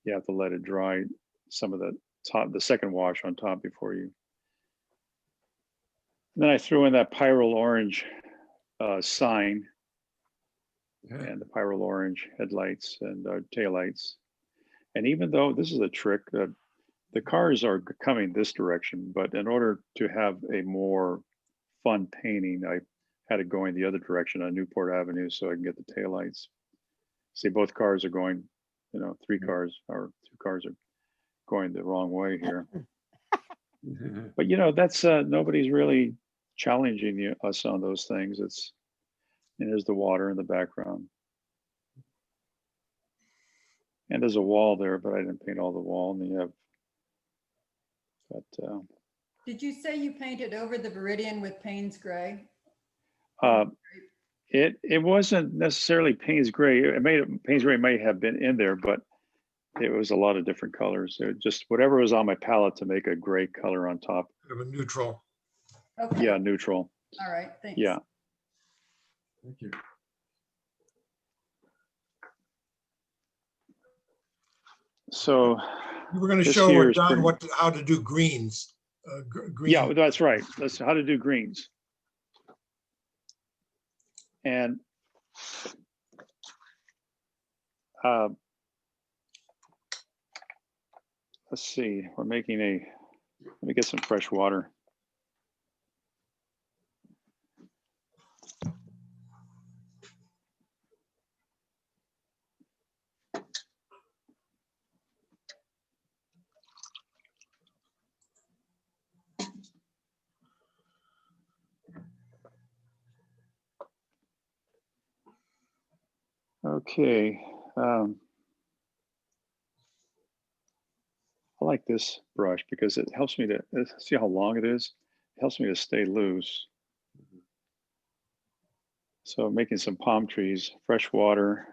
You have to let it dry some of the top, the second wash on top before you. And then I threw in that pyrrole orange sign and the pyrrole orange headlights and taillights. And even though this is a trick, the cars are coming this direction, but in order to have a more fun painting, I had it going the other direction on Newport Avenue so I can get the taillights. See, both cars are going, you know, two cars are going the wrong way here. But you know, that's nobody's really challenging us on those things. It's, and there's the water in the background. And there's a wall there, but I didn't paint all the wall. And you have, but Did you say you painted over the Viridian with Payne's gray? it wasn't necessarily Payne's gray. Payne's gray may have been in there, but it was a lot of different colors. It just whatever was on my palette to make a gray color on top. Kind of a neutral. Okay. Yeah, neutral. All right, thanks. Yeah. Thank you. So You were going to this show here is Don pretty- how to do greens. Green. Yeah, that's right. That's how to do greens. And let's see, we're making a, let me get some fresh water. Okay. I like this brush because it helps me to see how long it is. It helps me to stay loose. So making some palm trees, fresh water.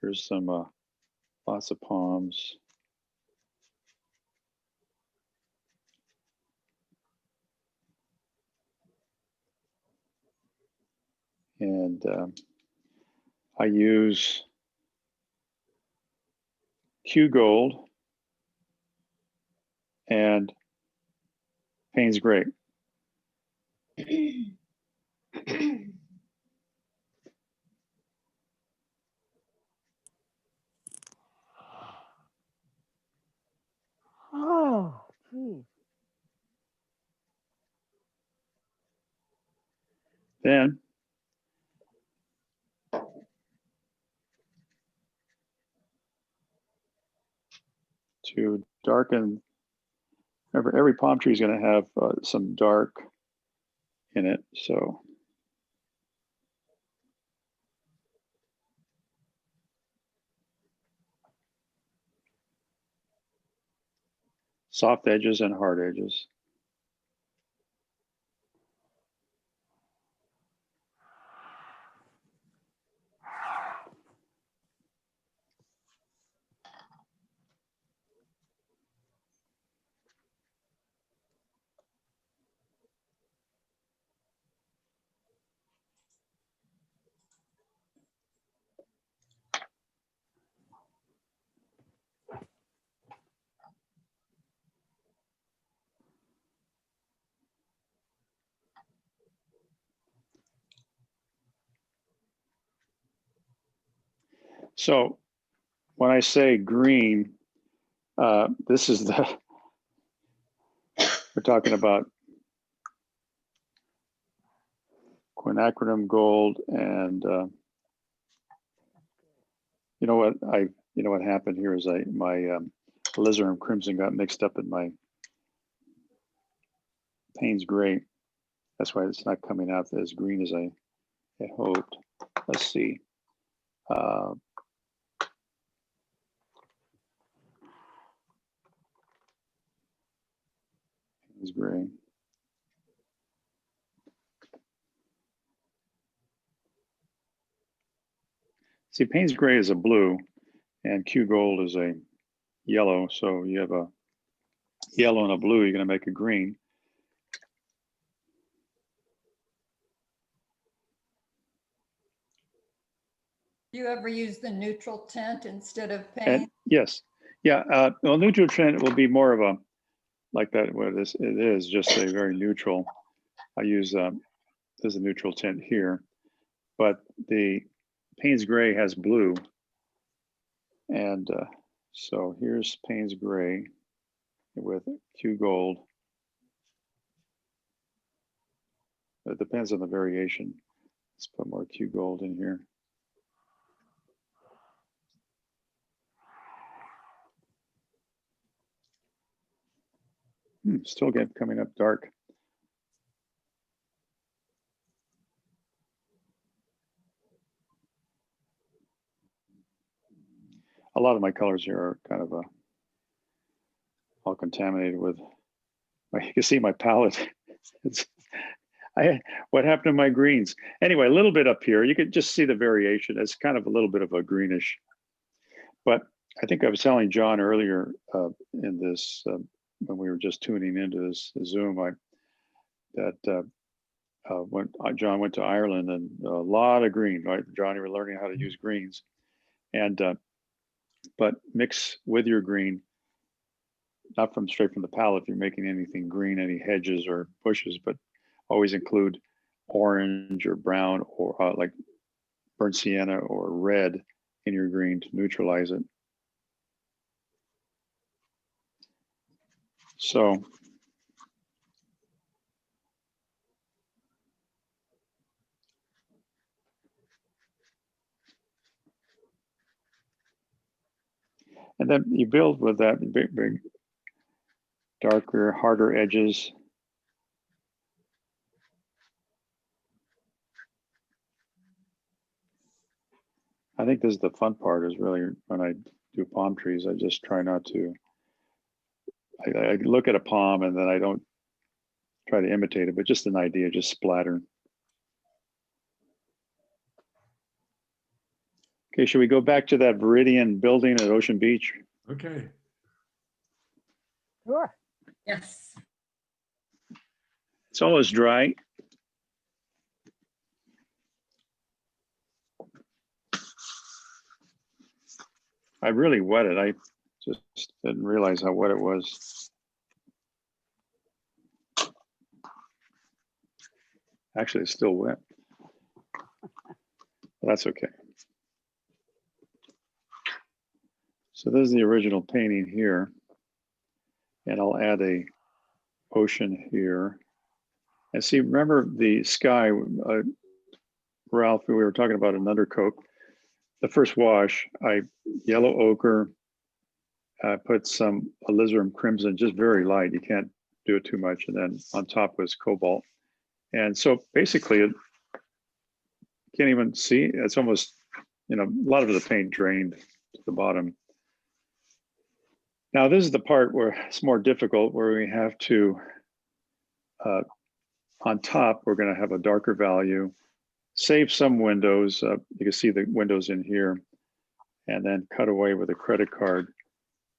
Here's some lots of palms. And I use Q Gold and Payne's Gray. Oh, geez. Then to darken, remember every palm tree is going to have some dark in it. So soft edges and hard edges. So when I say green, this is the, we're talking about quinacridone gold and you know what happened here is my alizarin crimson got mixed up in my Payne's gray. That's why it's not coming out as green as I had hoped. Let's see. Gray. See, Payne's Gray is a blue and Q Gold is a yellow. So you have a yellow and a blue, you're going to make a green. Do you ever use the neutral tint instead of And paint? yes, yeah. Well, neutral tint will be more of a, like that, what it is just a very neutral. I use, there's a neutral tint here, but the Payne's Gray has blue. And so here's Payne's Gray with Q Gold. It depends on the variation. Let's put more Q Gold in here. Still coming up dark. A lot of my colors here are kind of all contaminated with, you can see my palette. What happened to my greens? Anyway, a little bit up here, you can just see the variation. It's kind of a little bit of a greenish, but I think I was telling John earlier in this, when we were just tuning into this Zoom, when John went to Ireland and a lot of green, right? John, you were learning how to use greens, and but mix with your green, not straight from the palette if you're making anything green, any hedges or bushes, but always include orange or brown or like burnt sienna or red in your green to neutralize it. So and then you build with that big darker, harder edges. I think this is the fun part, is really when I do palm trees, I just try not to, I look at a palm and then I don't try to imitate it, but just an idea, just splatter. Okay, should we go back to that Viridian building at Ocean Beach? Okay. Sure. Yes. It's almost dry. I really wet it. I just didn't realize how wet it was. Actually, it's still wet. That's okay. So this is the original painting here. And I'll add a ocean here. And see, remember the sky, Ralph, we were talking about an undercoat. The first wash, yellow ochre, I put some alizarin crimson, just very light. You can't do it too much. And then on top was cobalt. And so basically, you can't even see. It's almost, a lot of the paint drained to the bottom. Now, this is the part where it's more difficult, where we have to, on top, we're going to have a darker value, save some windows. You can see the windows in here, and then cut away with a credit card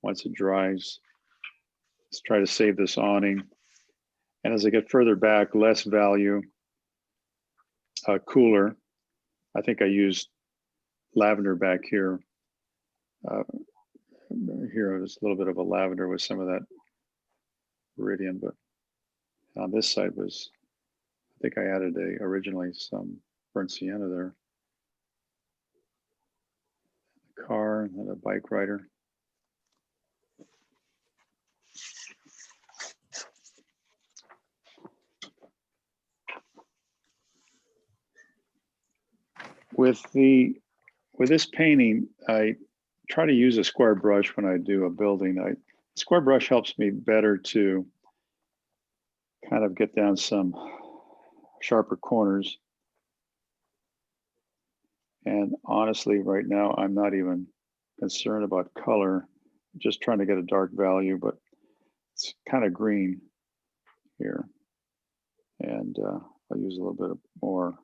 once it dries. Let's try to save this awning. And as I get further back, less value, cooler. I think I used lavender back here. Here was a little bit of a lavender with some of that Viridian, but on this side was, I think I added originally some burnt sienna there. A car and a bike rider. With this painting, I try to use a square brush when I do a building. Square brush helps me better to kind of get down some sharper corners. And honestly, right now, I'm not even concerned about color, just trying to get a dark value, but it's kind of green. here. And I'll use a little bit more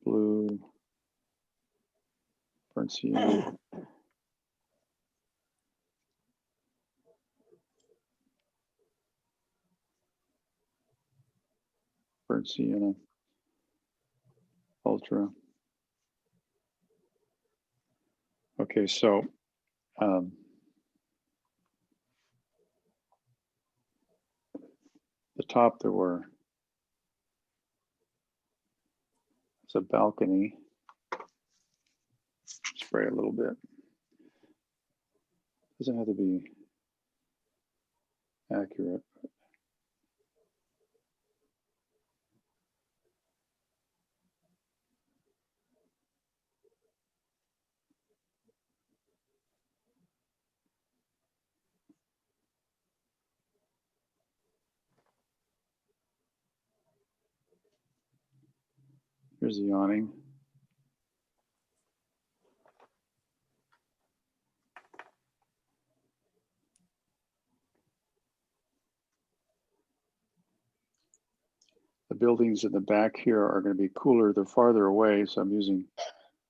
blue, burnt sienna. Burnt sienna, ultra. Okay, so the top there it's a balcony. Spray a little bit. Doesn't have to be accurate. Here's the awning. The buildings in the back here are going to be cooler. They're farther away, so I'm using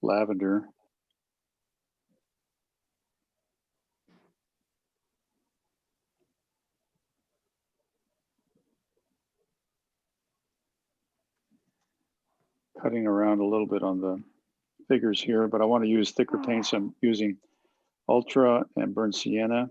lavender. Cutting around a little bit on the figures here, but I want to use thicker paints. I'm using ultra and burnt sienna.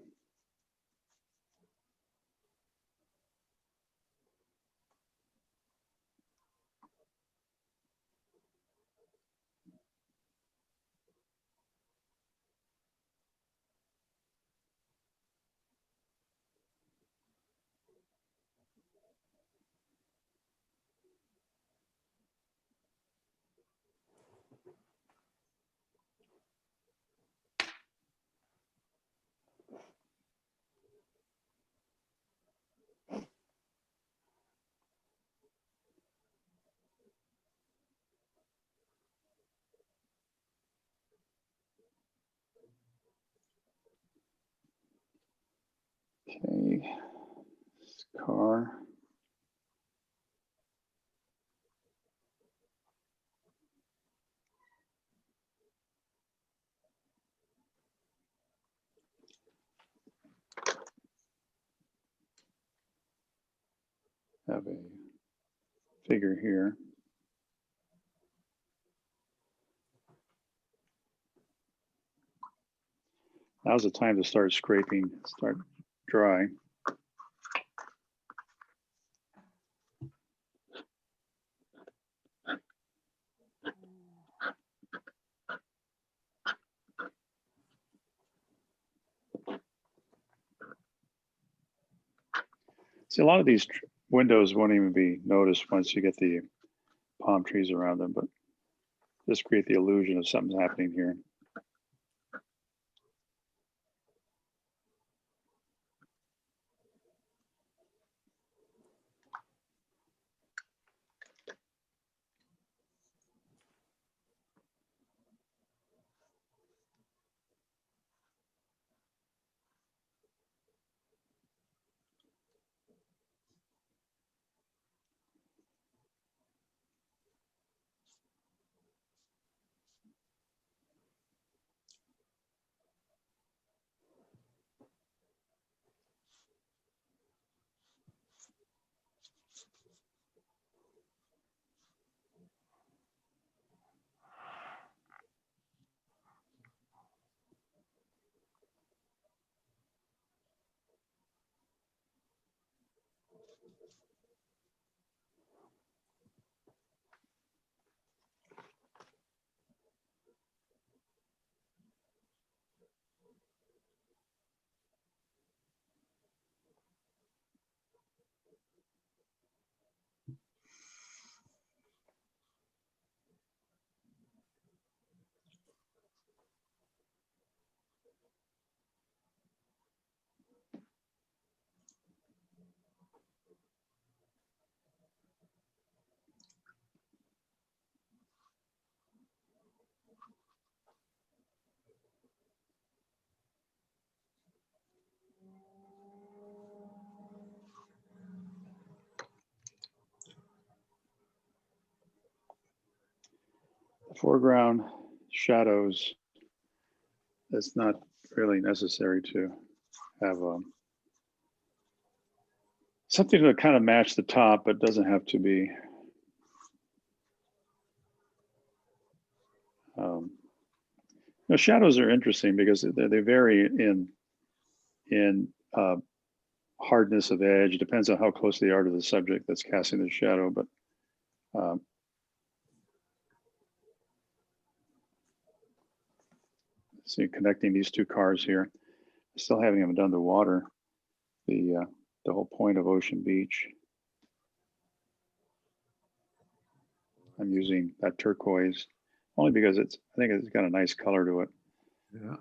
Okay, this car. Have a figure here. Now's the time to start scraping, start dry. See, a lot of these windows won't even be noticed once you get the palm trees around them, but just create the illusion of something's happening here. foreground shadows, it's not really necessary to have something to kind of match the top, but doesn't have to be. Shadows are interesting because they vary in hardness of edge. It depends on how close they are to the subject that's casting the shadow, but see, connecting these two cars here, still haven't done the water, the whole point of Ocean Beach. I'm using that turquoise only because I think it's got a nice color to it. Yeah.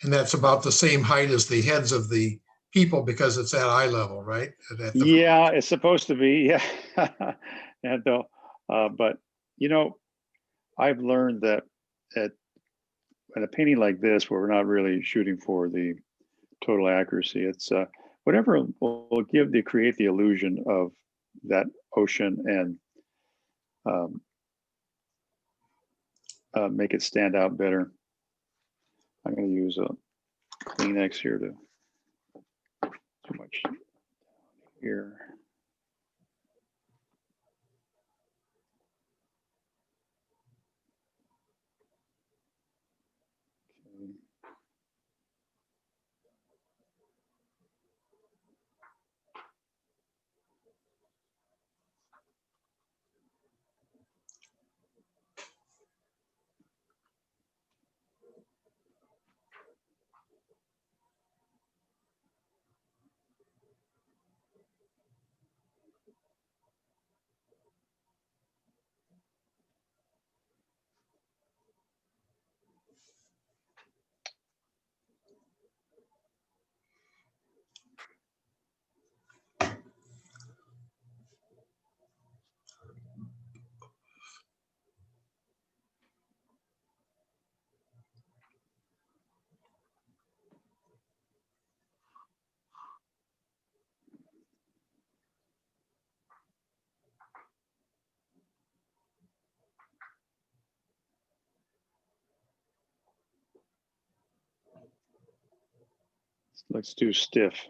And that's about the same height as the heads of the people because it's at eye level, right? Yeah, it's supposed to be. Yeah, and but I've learned that in a painting like this, where we're not really shooting for the total accuracy, it's whatever will create the illusion of that ocean and make it stand out better. I'm going to use a Kleenex here to too much here. Okay. Let's do stiff.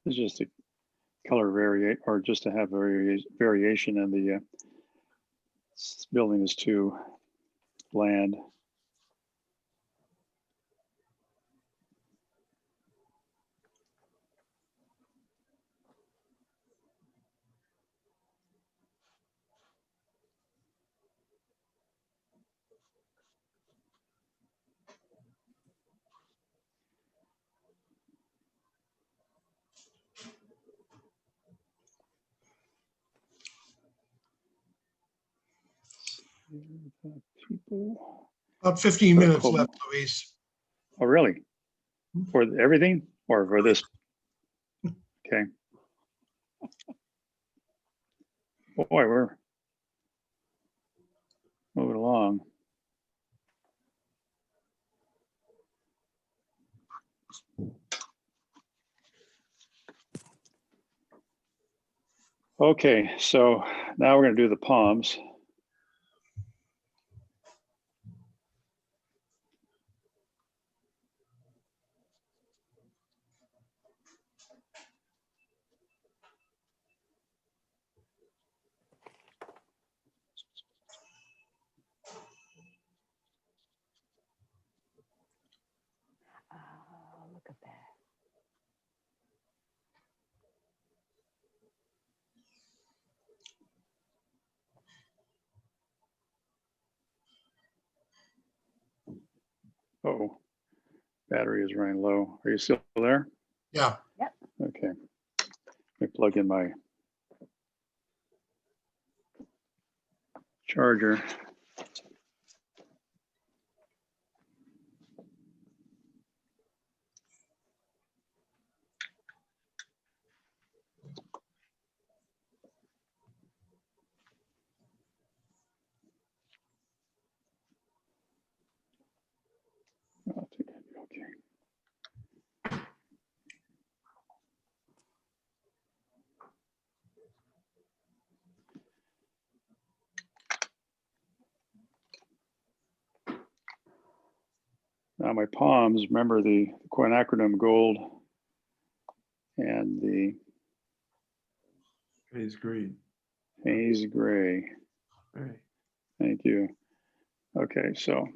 It's just a color variate, or just to have variation, and the building is too bland. People. About 15 minutes left, Luis. Oh, really? For everything, or for this? Okay. Boy, we're moving along. Okay, so now we're going to do the palms. Oh, battery is running low. Are you still there? Yeah, Okay. Let me plug in my charger. Okay. Now my palms, remember the quinacridone gold and the Haze green. haze gray. Right. Thank you. Okay, so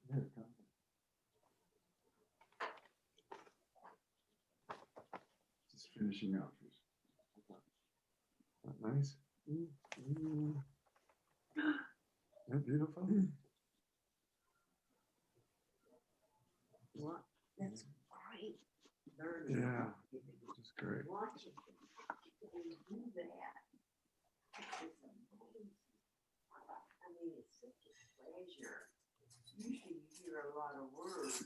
There it comes. Just finishing up. Not nice. Isn't that beautiful? What? That's great. Yeah, it's great. Watching do that. It's amazing. I mean, it's such a pleasure. Usually you hear a lot of words,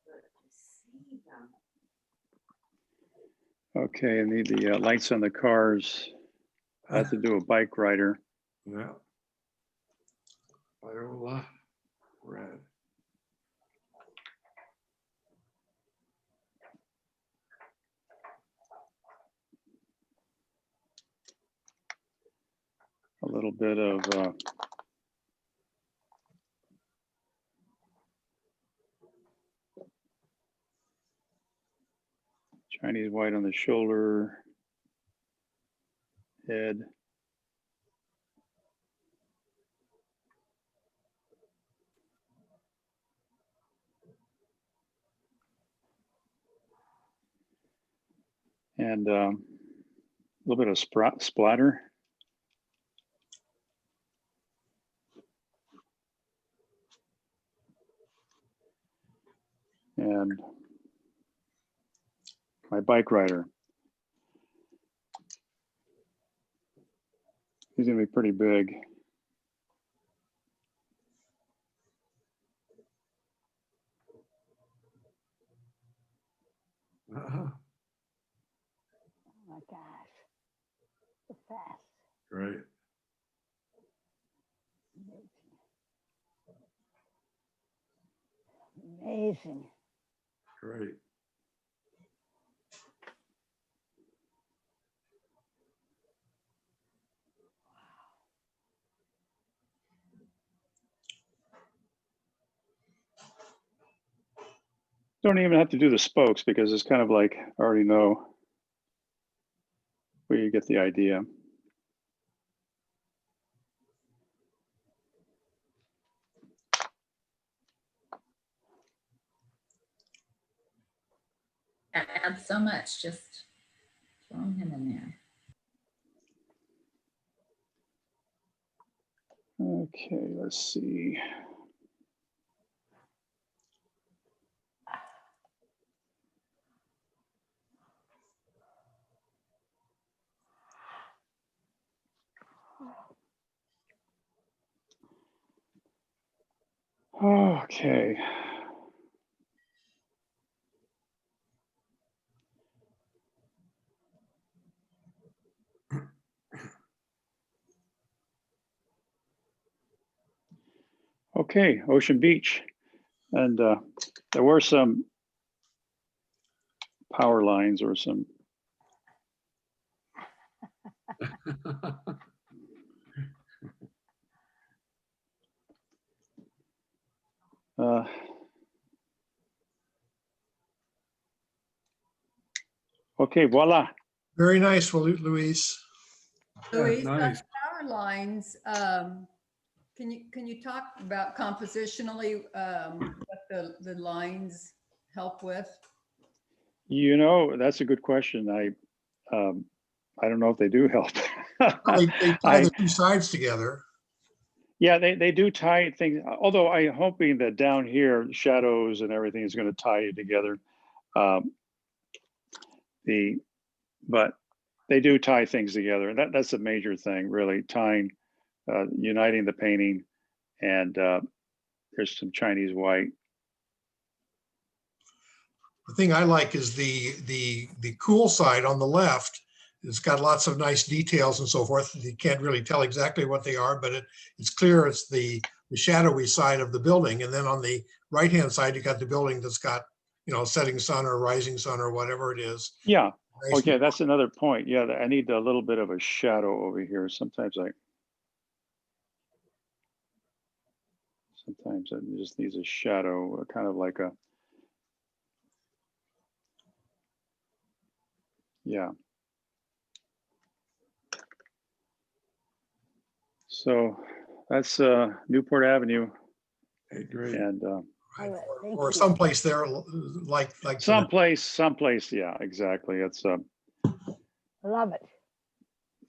but to see them. okay, I need the lights on the cars. I have to do a bike rider. Yeah. Viola red. A little bit of Chinese white on the shoulder, head. And a little bit of splatter. And my bike rider. He's gonna be pretty big. Uh-huh. Oh my gosh. So fast. Great. Amazing. Great. Don't even have to do the spokes because it's kind of like I already know where you get the idea. That adds so much, just throwing him in there. Okay, let's see. Okay. Okay, Ocean Beach. And there were some power lines or some, okay, voila. very nice, Luis. Louise, on nice. power lines, can you talk about compositionally, what the lines help with? You know, that's a good question. I don't know if they do help. They tie the two sides together. Yeah, they do tie things, although I'm hoping that down here, shadows and everything is going to tie it together. But they do tie things together, and that's a major thing, really, tying, uniting the painting, and there's some Chinese white. The thing I like is the cool side on the left. It's got lots of nice details and so forth. You can't really tell exactly what they are, but it's clear it's the shadowy side of the building. And then on the right-hand side, you got the building that's got, setting sun or rising sun or whatever it is. Yeah. Nice. Okay, that's another point. Yeah, I need a little bit of a shadow over here. Sometimes it just needs a shadow, kind of like a, yeah. So that's Newport Avenue, Okay, great. and All right, thank Or you. someplace there, like. someplace. Yeah, exactly. It's Love it.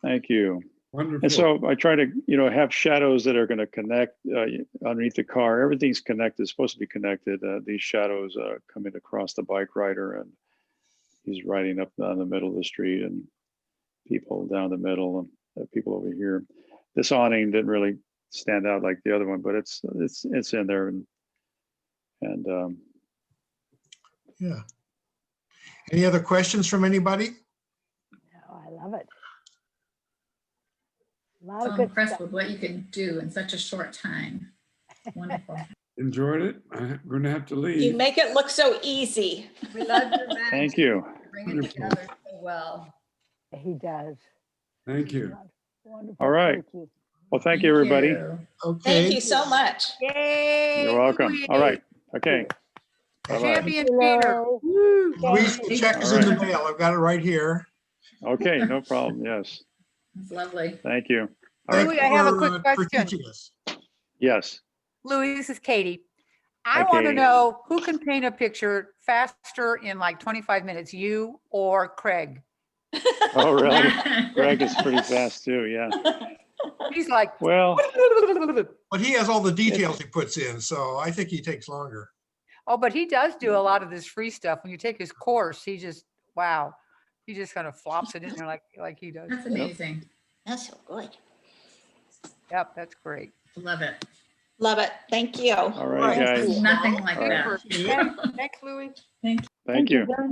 thank you. Wonderful. And so I try to, have shadows that are going to connect underneath the car. Everything's connected, it's supposed to be connected. These shadows coming across the bike rider, and he's riding up down the middle of the street, and people down the middle, and people over here. This awning didn't really stand out like the other one, but it's in there, and Yeah. Any other questions from anybody? Oh, I love it. A lot So of I'm good impressed stuff. with what you can do in such a short time. Wonderful. Enjoyed it. I'm going to have to You leave. make it look so easy. We love your magic. thank you. You bring it together so well. He does. Thank you. Wonderful. All right. Thank you. Well, thank you, everybody. you. Okay. Thank you so much. Yay. You're welcome. Louis. All right. Okay. Bye-bye. Champion Thank you, Peter. Lily. Woo. Luis, the check is in the All right. mail. I've got it right here. Okay, no problem. Yes. It's lovely. Thank you. All right. Louis, I have a quick For question. teaching us. Yes. Louis, this is Katie. Hi, I want to Katie. know who can paint a picture faster in like 25 minutes, you or Craig? Oh, really? Greg is pretty fast too. Yeah. He's like, Well, But he has all the details he puts in, so I think he takes longer. oh, but he does do a lot of this free stuff. When you take his course, he just, wow. He just kind of flops it in there like he does. That's amazing. That's so good. Yep, that's great. Love it. Love it. Thank you. all right, guys. Nothing like All right. that. Thanks, Louis. Thank you. Done.